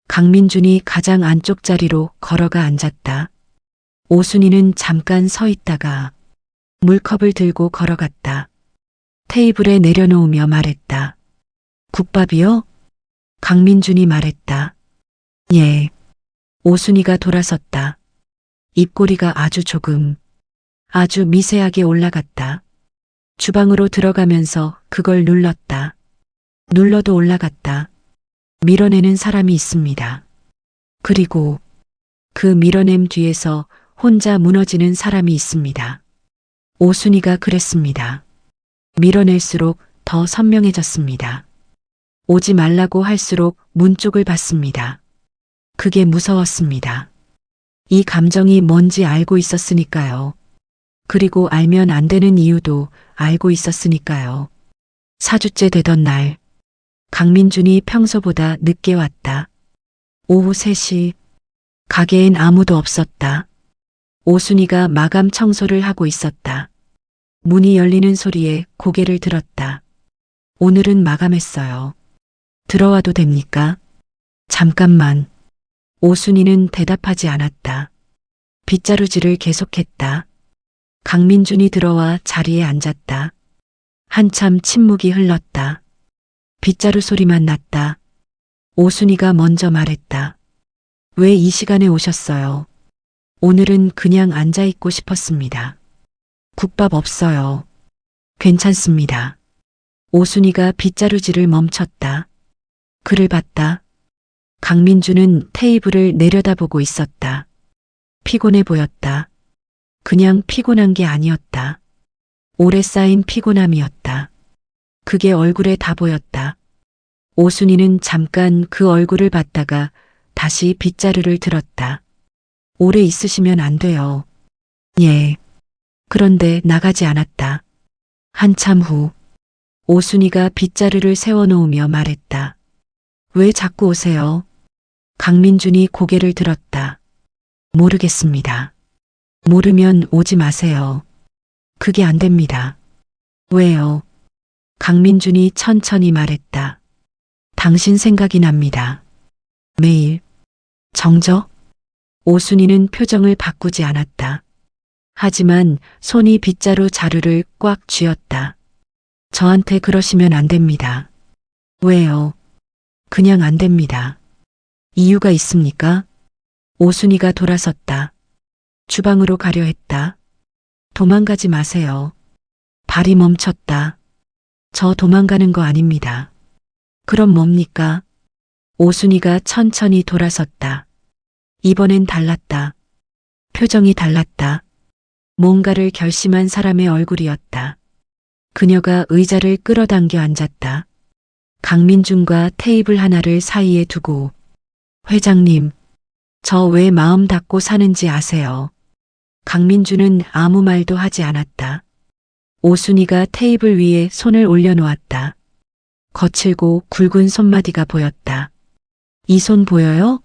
강민준이 가장 안쪽 자리로 걸어가 앉았다. 오순이는 잠깐 서 있다가 물컵을 들고 걸어갔다. 테이블에 내려놓으며 말했다. 국밥이요? 강민준이 말했다. 예. 오순이가 돌아섰다. 입꼬리가 아주 조금, 아주 미세하게 올라갔다. 주방으로 들어가면서 그걸 눌렀다. 눌러도 올라갔다. 밀어내는 사람이 있습니다. 그리고 그 밀어냄 뒤에서 혼자 무너지는 사람이 있습니다. 오순이가 그랬습니다. 밀어낼수록 더 선명해졌습니다. 오지 말라고 할수록 문 쪽을 봤습니다. 그게 무서웠습니다. 이 감정이 뭔지 알고 있었으니까요. 그리고 알면 안 되는 이유도 알고 있었으니까요. 4주째 되던 날, 강민준이 평소보다 늦게 왔다. 오후 3시, 가게엔 아무도 없었다. 오순이가 마감 청소를 하고 있었다. 문이 열리는 소리에 고개를 들었다. 오늘은 마감했어요. 들어와도 됩니까? 잠깐만. 오순이는 대답하지 않았다. 빗자루질을 계속했다. 강민준이 들어와 자리에 앉았다. 한참 침묵이 흘렀다. 빗자루 소리만 났다. 오순이가 먼저 말했다. 왜 이 시간에 오셨어요? 오늘은 그냥 앉아있고 싶었습니다. 국밥 없어요. 괜찮습니다. 오순이가 빗자루질을 멈췄다. 그를 봤다. 강민주는 테이블을 내려다보고 있었다. 피곤해 보였다. 그냥 피곤한 게 아니었다. 오래 쌓인 피곤함이었다. 그게 얼굴에 다 보였다. 오순이는 잠깐 그 얼굴을 봤다가 다시 빗자루를 들었다. 오래 있으시면 안 돼요. 예. 그런데 나가지 않았다. 한참 후 오순이가 빗자루를 세워놓으며 말했다. 왜 자꾸 오세요? 강민준이 고개를 들었다. 모르겠습니다. 모르면 오지 마세요. 그게 안 됩니다. 왜요? 강민준이 천천히 말했다. 당신 생각이 납니다. 매일. 정적? 오순이는 표정을 바꾸지 않았다. 하지만 손이 빗자루 자루를 꽉 쥐었다. 저한테 그러시면 안 됩니다. 왜요? 그냥 안 됩니다. 이유가 있습니까? 오순이가 돌아섰다. 주방으로 가려 했다. 도망가지 마세요. 발이 멈췄다. 저 도망가는 거 아닙니다. 그럼 뭡니까? 오순이가 천천히 돌아섰다. 이번엔 달랐다. 표정이 달랐다. 뭔가를 결심한 사람의 얼굴이었다. 그녀가 의자를 끌어당겨 앉았다. 강민준과 테이블 하나를 사이에 두고 회장님, 저 왜 마음 닫고 사는지 아세요? 강민주는 아무 말도 하지 않았다. 오순이가 테이블 위에 손을 올려놓았다. 거칠고 굵은 손마디가 보였다. 이 손 보여요?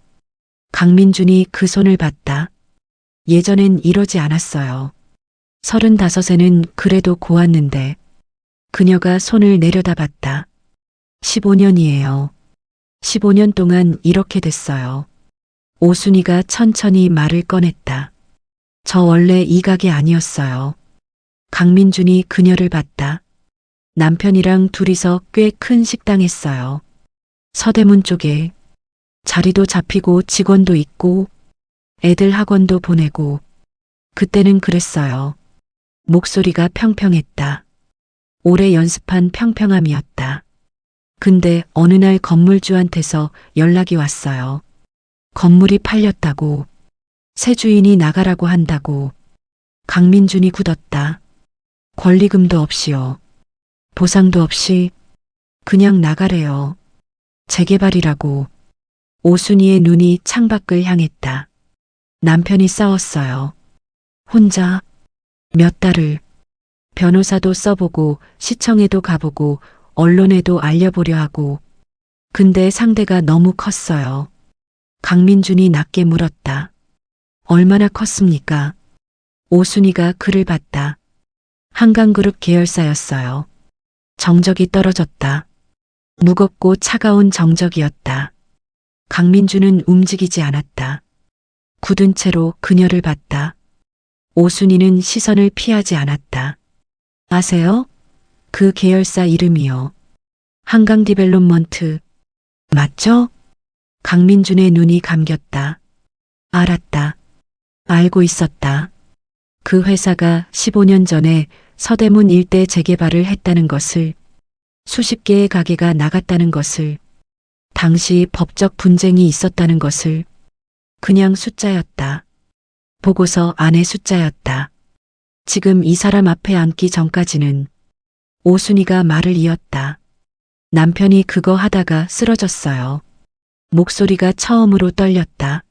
강민준이 그 손을 봤다. 예전엔 이러지 않았어요. 35에는 그래도 고왔는데 그녀가 손을 내려다봤다. 15년이에요. 15년 동안 이렇게 됐어요. 오순이가 천천히 말을 꺼냈다. 저 원래 이 가게 아니었어요. 강민준이 그녀를 봤다. 남편이랑 둘이서 꽤 큰 식당 했어요. 서대문 쪽에 자리도 잡히고 직원도 있고 애들 학원도 보내고 그때는 그랬어요. 목소리가 평평했다. 오래 연습한 평평함이었다. 근데 어느 날 건물주한테서 연락이 왔어요. 건물이 팔렸다고, 새 주인이 나가라고 한다고. 강민준이 굳었다. 권리금도 없이요. 보상도 없이 그냥 나가래요. 재개발이라고. 오순이의 눈이 창밖을 향했다. 남편이 싸웠어요. 혼자 몇 달을 변호사도 써보고 시청에도 가보고 언론에도 알려보려 하고. 근데 상대가 너무 컸어요. 강민준이 낮게 물었다. 얼마나 컸습니까? 오순이가 그를 봤다. 한강그룹 계열사였어요. 정적이 떨어졌다. 무겁고 차가운 정적이었다. 강민주는 움직이지 않았다. 굳은 채로 그녀를 봤다. 오순이는 시선을 피하지 않았다. 아세요? 그 계열사 이름이요. 한강디벨롭먼트. 맞죠? 강민준의 눈이 감겼다. 알았다. 알고 있었다. 그 회사가 15년 전에 서대문 일대 재개발을 했다는 것을, 수십 개의 가게가 나갔다는 것을, 당시 법적 분쟁이 있었다는 것을. 그냥 숫자였다. 보고서 안에 숫자였다. 지금 이 사람 앞에 앉기 전까지는. 오순이가 말을 이었다. 남편이 그거 하다가 쓰러졌어요. 목소리가 처음으로 떨렸다.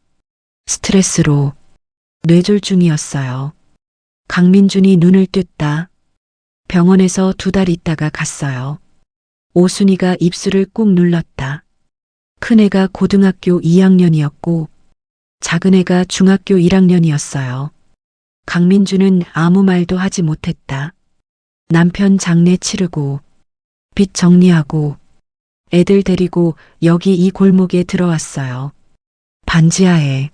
스트레스로. 뇌졸중이었어요. 강민준이 눈을 떴다. 병원에서 2달 있다가 갔어요. 오순이가 입술을 꾹 눌렀다. 큰애가 고등학교 2학년이었고 작은애가 중학교 1학년이었어요. 강민주는 아무 말도 하지 못했다. 남편 장례 치르고 빚 정리하고 애들 데리고 여기 이 골목에 들어왔어요. 반지하에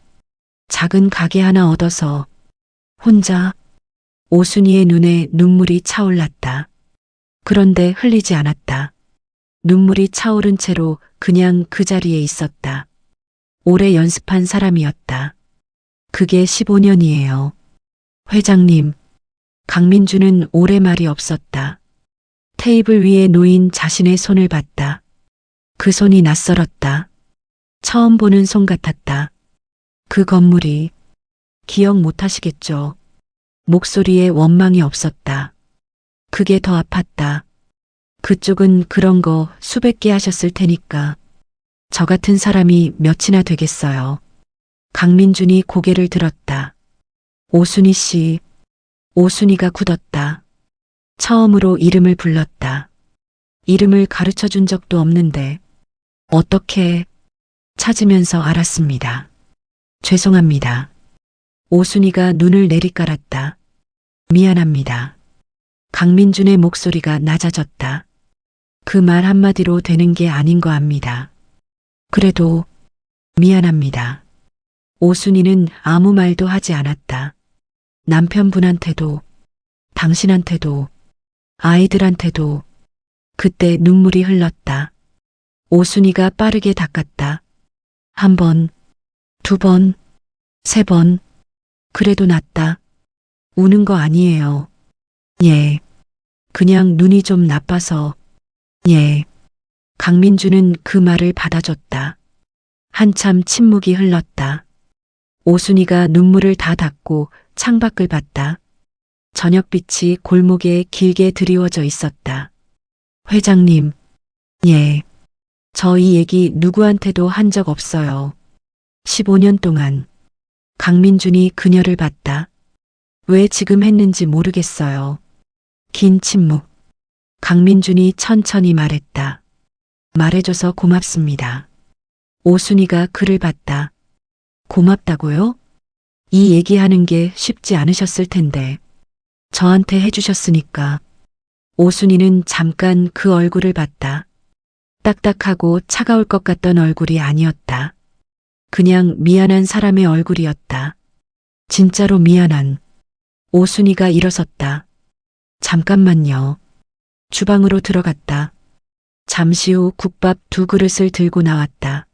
작은 가게 하나 얻어서 혼자. 오순이의 눈에 눈물이 차올랐다. 그런데 흘리지 않았다. 눈물이 차오른 채로 그냥 그 자리에 있었다. 오래 연습한 사람이었다. 그게 15년이에요. 회장님. 강민주는 오래 말이 없었다. 테이블 위에 놓인 자신의 손을 봤다. 그 손이 낯설었다. 처음 보는 손 같았다. 그 건물이. 기억 못하시겠죠. 목소리에 원망이 없었다. 그게 더 아팠다. 그쪽은 그런 거 수백 개 하셨을 테니까. 저 같은 사람이 몇이나 되겠어요. 강민준이 고개를 들었다. 오순이 씨. 오순이가 굳었다. 처음으로 이름을 불렀다. 이름을 가르쳐 준 적도 없는데 어떻게. 찾으면서 알았습니다. 죄송합니다. 오순이가 눈을 내리깔았다. 미안합니다. 강민준의 목소리가 낮아졌다. 그 말 한마디로 되는 게 아닌 거 압니다. 그래도 미안합니다. 오순이는 아무 말도 하지 않았다. 남편분한테도, 당신한테도, 아이들한테도. 그때 눈물이 흘렀다. 오순이가 빠르게 닦았다. 1번, 2번, 3번. 그래도 낫다. 우는 거 아니에요. 예. 그냥 눈이 좀 나빠서. 예. 강민주는 그 말을 받아줬다. 한참 침묵이 흘렀다. 오순이가 눈물을 다 닦고 창밖을 봤다. 저녁빛이 골목에 길게 드리워져 있었다. 회장님. 예. 저 이 얘기 누구한테도 한 적 없어요. 15년 동안 강민준이 그녀를 봤다. 왜 지금 했는지 모르겠어요. 긴 침묵. 강민준이 천천히 말했다. 말해줘서 고맙습니다. 오순이가 그를 봤다. 고맙다고요? 이 얘기하는 게 쉽지 않으셨을 텐데. 저한테 해주셨으니까. 오순이는 잠깐 그 얼굴을 봤다. 딱딱하고 차가울 것 같던 얼굴이 아니었다. 그냥 미안한 사람의 얼굴이었다. 진짜로 미안한. 오순이가 일어섰다. 잠깐만요. 주방으로 들어갔다. 잠시 후 국밥 2그릇을 들고 나왔다.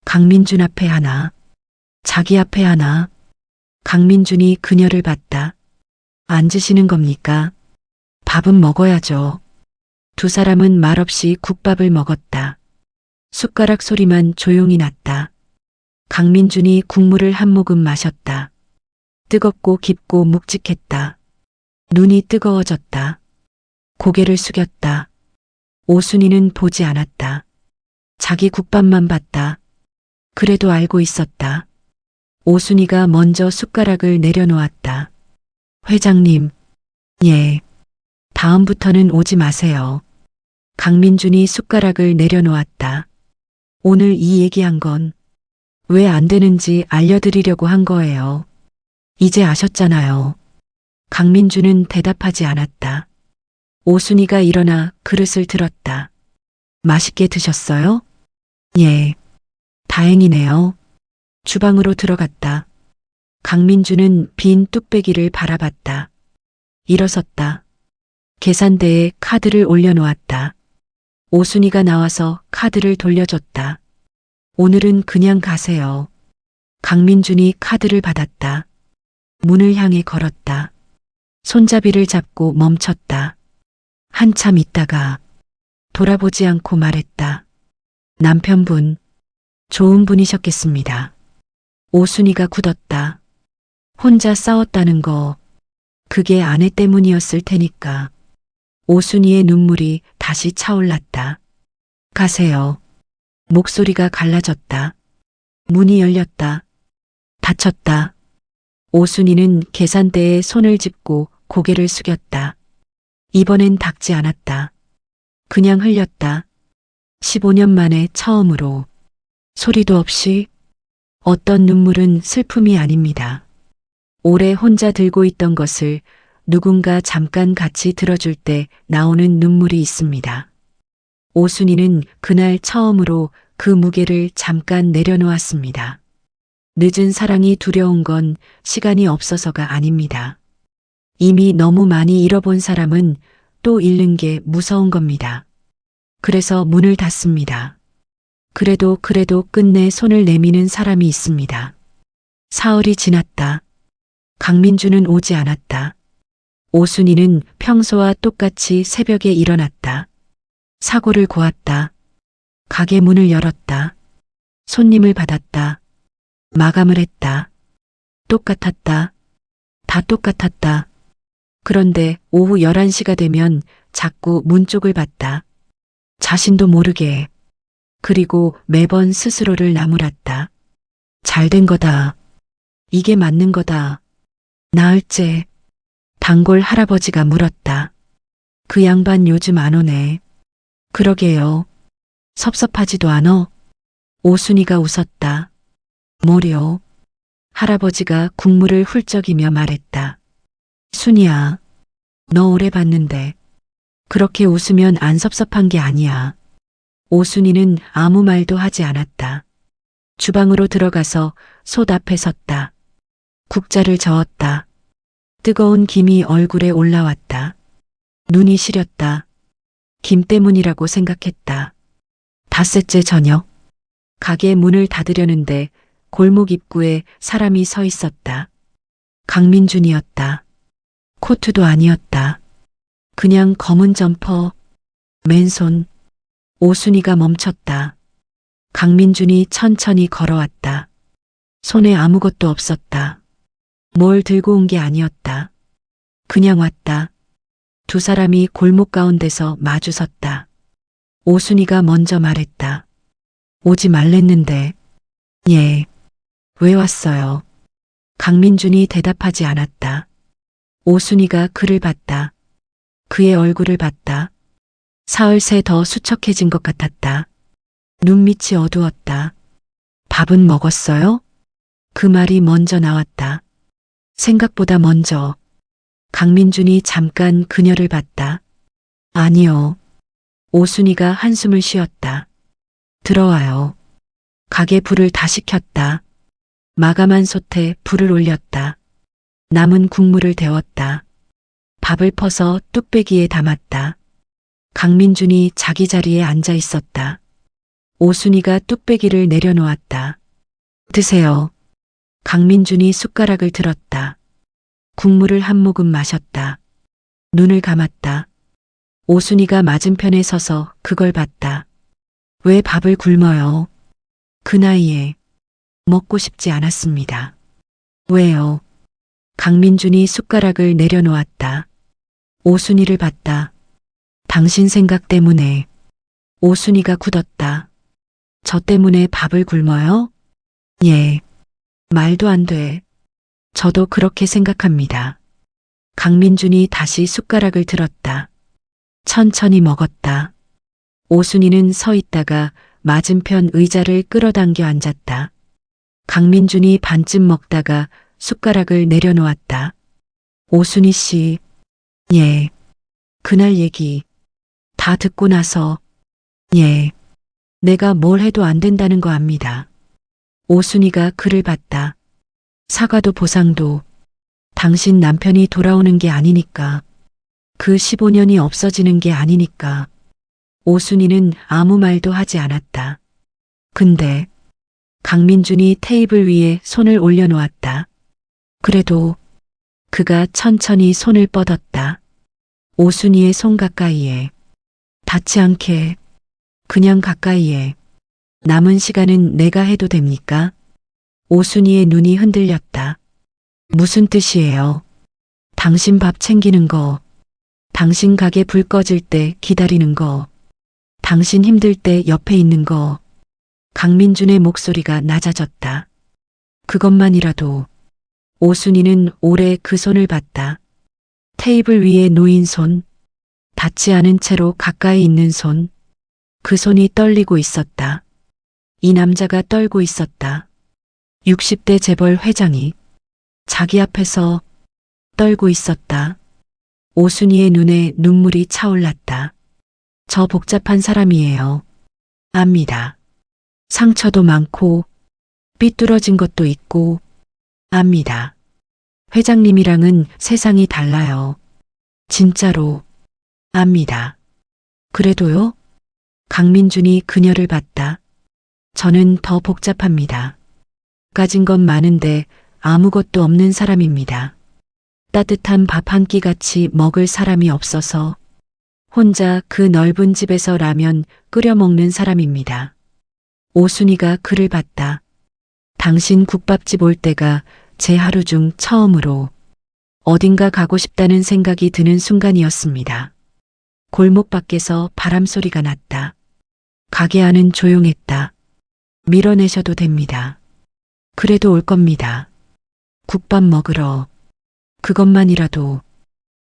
강민준 앞에 하나, 자기 앞에 하나. 강민준이 그녀를 봤다. 앉으시는 겁니까? 밥은 먹어야죠. 두 사람은 말없이 국밥을 먹었다. 숟가락 소리만 조용히 났다. 강민준이 국물을 한 모금 마셨다. 뜨겁고 깊고 묵직했다. 눈이 뜨거워졌다. 고개를 숙였다. 오순이는 보지 않았다. 자기 국밥만 봤다. 그래도 알고 있었다. 오순이가 먼저 숟가락을 내려놓았다. 회장님, 예. 다음부터는 오지 마세요. 강민준이 숟가락을 내려놓았다. 오늘 이 얘기한 건 왜 안 되는지 알려드리려고 한 거예요. 이제 아셨잖아요. 강민준은 대답하지 않았다. 오순이가 일어나 그릇을 들었다. 맛있게 드셨어요? 예. 다행이네요. 주방으로 들어갔다. 강민준은 빈 뚝배기를 바라봤다. 일어섰다. 계산대에 카드를 올려놓았다. 오순이가 나와서 카드를 돌려줬다. 오늘은 그냥 가세요. 강민준이 카드를 받았다. 문을 향해 걸었다. 손잡이를 잡고 멈췄다. 한참 있다가 돌아보지 않고 말했다. 남편분, 좋은 분이셨겠습니다. 오순이가 굳었다. 혼자 싸웠다는 거, 그게 아내 때문이었을 테니까. 오순이의 눈물이 다시 차올랐다. 가세요. 목소리가 갈라졌다. 문이 열렸다. 닫혔다. 오순이는 계산대에 손을 짚고 고개를 숙였다. 이번엔 닦지 않았다. 그냥 흘렸다. 15년 만에 처음으로. 소리도 없이. 어떤 눈물은 슬픔이 아닙니다. 오래 혼자 들고 있던 것을 누군가 잠깐 같이 들어줄 때 나오는 눈물이 있습니다. 오순이는 그날 처음으로 그 무게를 잠깐 내려놓았습니다. 늦은 사랑이 두려운 건 시간이 없어서가 아닙니다. 이미 너무 많이 잃어본 사람은 또 잃는 게 무서운 겁니다. 그래서 문을 닫습니다. 그래도 끝내 손을 내미는 사람이 있습니다. 사흘이 지났다. 강민준은 오지 않았다. 오순이는 평소와 똑같이 새벽에 일어났다. 사고를 고았다. 가게 문을 열었다. 손님을 받았다. 마감을 했다. 똑같았다. 다 똑같았다. 그런데 오후 11시가 되면 자꾸 문 쪽을 봤다. 자신도 모르게. 그리고 매번 스스로를 나무랐다. 잘된 거다. 이게 맞는 거다. 나을째. 단골 할아버지가 물었다. 그 양반 요즘 안 오네. 그러게요. 섭섭하지도 않어? 오순이가 웃었다. 뭐려? 할아버지가 국물을 훌쩍이며 말했다. 순이야, 너 오래 봤는데 그렇게 웃으면 안 섭섭한 게 아니야. 오순이는 아무 말도 하지 않았다. 주방으로 들어가서 솥 앞에 섰다. 국자를 저었다. 뜨거운 김이 얼굴에 올라왔다. 눈이 시렸다. 김 때문이라고 생각했다. 닷새째 저녁. 가게 문을 닫으려는데 골목 입구에 사람이 서 있었다. 강민준이었다. 코트도 아니었다. 그냥 검은 점퍼, 맨손. 오순이가 멈췄다. 강민준이 천천히 걸어왔다. 손에 아무것도 없었다. 뭘 들고 온 게 아니었다. 그냥 왔다. 두 사람이 골목 가운데서 마주섰다. 오순이가 먼저 말했다. 오지 말랬는데. 예. 왜 왔어요? 강민준이 대답하지 않았다. 오순이가 그를 봤다. 그의 얼굴을 봤다. 사흘새 더 수척해진 것 같았다. 눈밑이 어두웠다. 밥은 먹었어요? 그 말이 먼저 나왔다. 생각보다 먼저. 강민준이 잠깐 그녀를 봤다. 아니요. 오순이가 한숨을 쉬었다. 들어와요. 가게 불을 다시 켰다. 마감한 솥에 불을 올렸다. 남은 국물을 데웠다. 밥을 퍼서 뚝배기에 담았다. 강민준이 자기 자리에 앉아 있었다. 오순이가 뚝배기를 내려놓았다. 드세요. 강민준이 숟가락을 들었다. 국물을 한 모금 마셨다. 눈을 감았다. 오순이가 맞은편에 서서 그걸 봤다. 왜 밥을 굶어요? 그 나이에 먹고 싶지 않았습니다. 왜요? 강민준이 숟가락을 내려놓았다. 오순이를 봤다. 당신 생각 때문에. 오순이가 굳었다. 저 때문에 밥을 굶어요? 예. 말도 안 돼. 저도 그렇게 생각합니다. 강민준이 다시 숟가락을 들었다. 천천히 먹었다. 오순이는 서 있다가 맞은편 의자를 끌어당겨 앉았다. 강민준이 반쯤 먹다가 숟가락을 내려놓았다. 오순이 씨. 예. 그날 얘기 다 듣고 나서. 예. 내가 뭘 해도 안 된다는 거 압니다. 오순이가 그를 봤다. 사과도 보상도 당신 남편이 돌아오는 게 아니니까. 그 15년이 없어지는 게 아니니까. 오순이는 아무 말도 하지 않았다. 근데 강민준이 테이블 위에 손을 올려놓았다. 그래도 그가 천천히 손을 뻗었다. 오순이의 손 가까이에. 닿지 않게. 그냥 가까이에. 남은 시간은 내가 해도 됩니까? 오순이의 눈이 흔들렸다. 무슨 뜻이에요? 당신 밥 챙기는 거. 당신 가게 불 꺼질 때 기다리는 거. 당신 힘들 때 옆에 있는 거. 강민준의 목소리가 낮아졌다. 그것만이라도. 오순이는 오래 그 손을 봤다. 테이블 위에 놓인 손. 닿지 않은 채로 가까이 있는 손. 그 손이 떨리고 있었다. 이 남자가 떨고 있었다. 60대 재벌 회장이 자기 앞에서 떨고 있었다. 오순이의 눈에 눈물이 차올랐다. 저 복잡한 사람이에요. 압니다. 상처도 많고 삐뚤어진 것도 있고 압니다. 회장님이랑은 세상이 달라요. 진짜로 압니다. 그래도요? 강민준이 그녀를 봤다. 저는 더 복잡합니다. 가진 건 많은데 아무것도 없는 사람입니다. 따뜻한 밥 한 끼 같이 먹을 사람이 없어서 혼자 그 넓은 집에서 라면 끓여 먹는 사람입니다. 오순이가 그를 봤다. 당신 국밥집 올 때가 제 하루 중 처음으로 어딘가 가고 싶다는 생각이 드는 순간이었습니다. 골목 밖에서 바람 소리가 났다. 가게 안은 조용했다. 밀어내셔도 됩니다. 그래도 올 겁니다. 국밥 먹으러. 그것만이라도.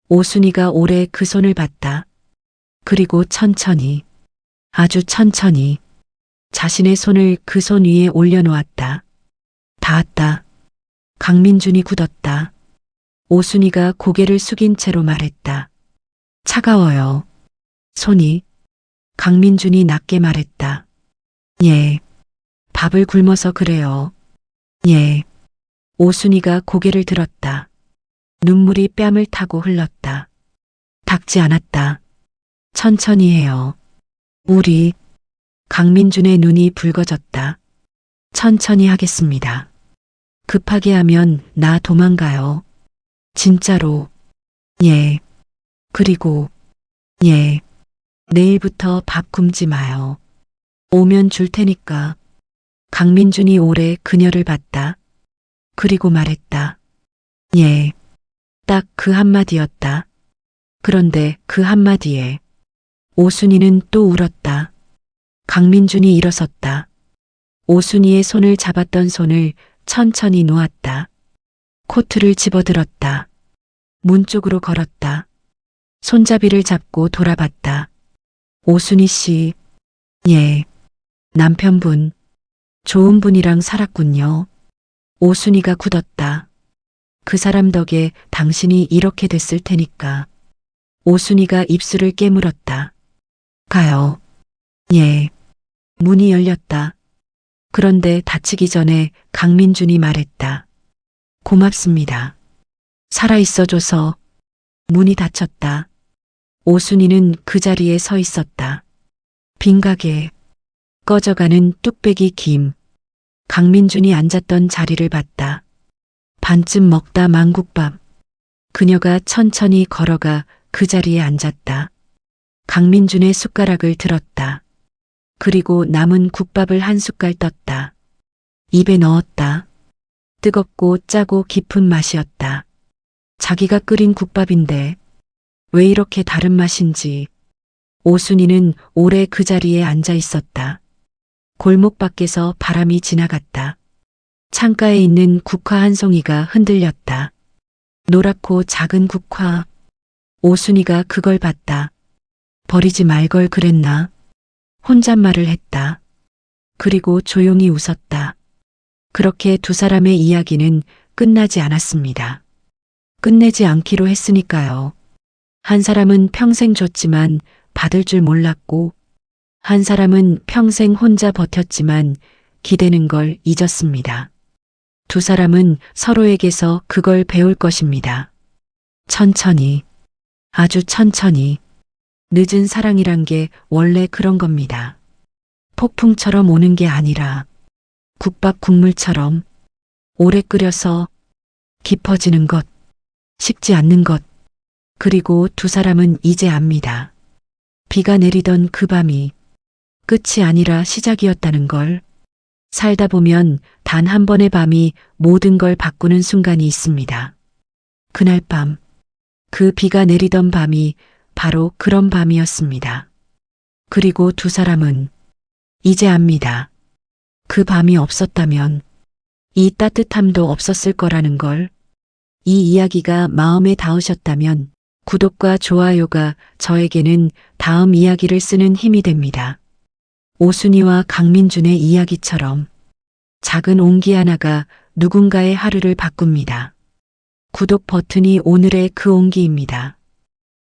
오순이가 오래 그 손을 봤다. 그리고 천천히, 아주 천천히 자신의 손을 그 손 위에 올려놓았다. 닿았다. 강민준이 굳었다. 오순이가 고개를 숙인 채로 말했다. 차가워요. 손이. 강민준이 낮게 말했다. 예. 밥을 굶어서 그래요. 예. 오순이가 고개를 들었다. 눈물이 뺨을 타고 흘렀다. 닿지 않았다. 천천히 해요. 우리. 강민준의 눈이 붉어졌다. 천천히 하겠습니다. 급하게 하면 나 도망가요. 진짜로. 예. 그리고. 예. 내일부터 밥 굶지 마요. 오면 줄 테니까. 강민준이 오래 그녀를 봤다. 그리고 말했다. 예. 딱 그 한마디였다. 그런데 그 한마디에 오순이는 또 울었다. 강민준이 일어섰다. 오순이의 손을 잡았던 손을 천천히 놓았다. 코트를 집어들었다. 문 쪽으로 걸었다. 손잡이를 잡고 돌아봤다. 오순희 씨, 예, 남편분, 좋은 분이랑 살았군요. 오순희가 굳었다. 그 사람 덕에 당신이 이렇게 됐을 테니까. 오순희가 입술을 깨물었다. 가요. 예. 문이 열렸다. 그런데 닫히기 전에 강민준이 말했다. 고맙습니다. 살아있어줘서. 문이 닫혔다. 오순희는 그 자리에 서 있었다. 빈 가게, 꺼져가는 뚝배기 김. 강민준이 앉았던 자리를 봤다. 반쯤 먹다 만국밥. 그녀가 천천히 걸어가 그 자리에 앉았다. 강민준의 숟가락을 들었다. 그리고 남은 국밥을 한 숟갈 떴다. 입에 넣었다. 뜨겁고 짜고 깊은 맛이었다. 자기가 끓인 국밥인데 왜 이렇게 다른 맛인지. 오순이는 오래 그 자리에 앉아 있었다. 골목 밖에서 바람이 지나갔다. 창가에 있는 국화 한 송이가 흔들렸다. 노랗고 작은 국화. 오순이가 그걸 봤다. 버리지 말 걸 그랬나? 혼잣말을 했다. 그리고 조용히 웃었다. 그렇게 두 사람의 이야기는 끝나지 않았습니다. 끝내지 않기로 했으니까요. 한 사람은 평생 줬지만 받을 줄 몰랐고, 한 사람은 평생 혼자 버텼지만 기대는 걸 잊었습니다. 두 사람은 서로에게서 그걸 배울 것입니다. 천천히, 아주 천천히. 늦은 사랑이란 게 원래 그런 겁니다. 폭풍처럼 오는 게 아니라 국밥 국물처럼 오래 끓여서 깊어지는 것, 식지 않는 것. 그리고 두 사람은 이제 압니다. 비가 내리던 그 밤이 끝이 아니라 시작이었다는 걸. 살다 보면 단 한 번의 밤이 모든 걸 바꾸는 순간이 있습니다. 그날 밤, 그 비가 내리던 밤이 바로 그런 밤이었습니다. 그리고 두 사람은 이제 압니다. 그 밤이 없었다면 이 따뜻함도 없었을 거라는 걸. 이 이야기가 마음에 닿으셨다면 구독과 좋아요가 저에게는 다음 이야기를 쓰는 힘이 됩니다. 오순이와 강민준의 이야기처럼 작은 온기 하나가 누군가의 하루를 바꿉니다. 구독 버튼이 오늘의 그 온기입니다.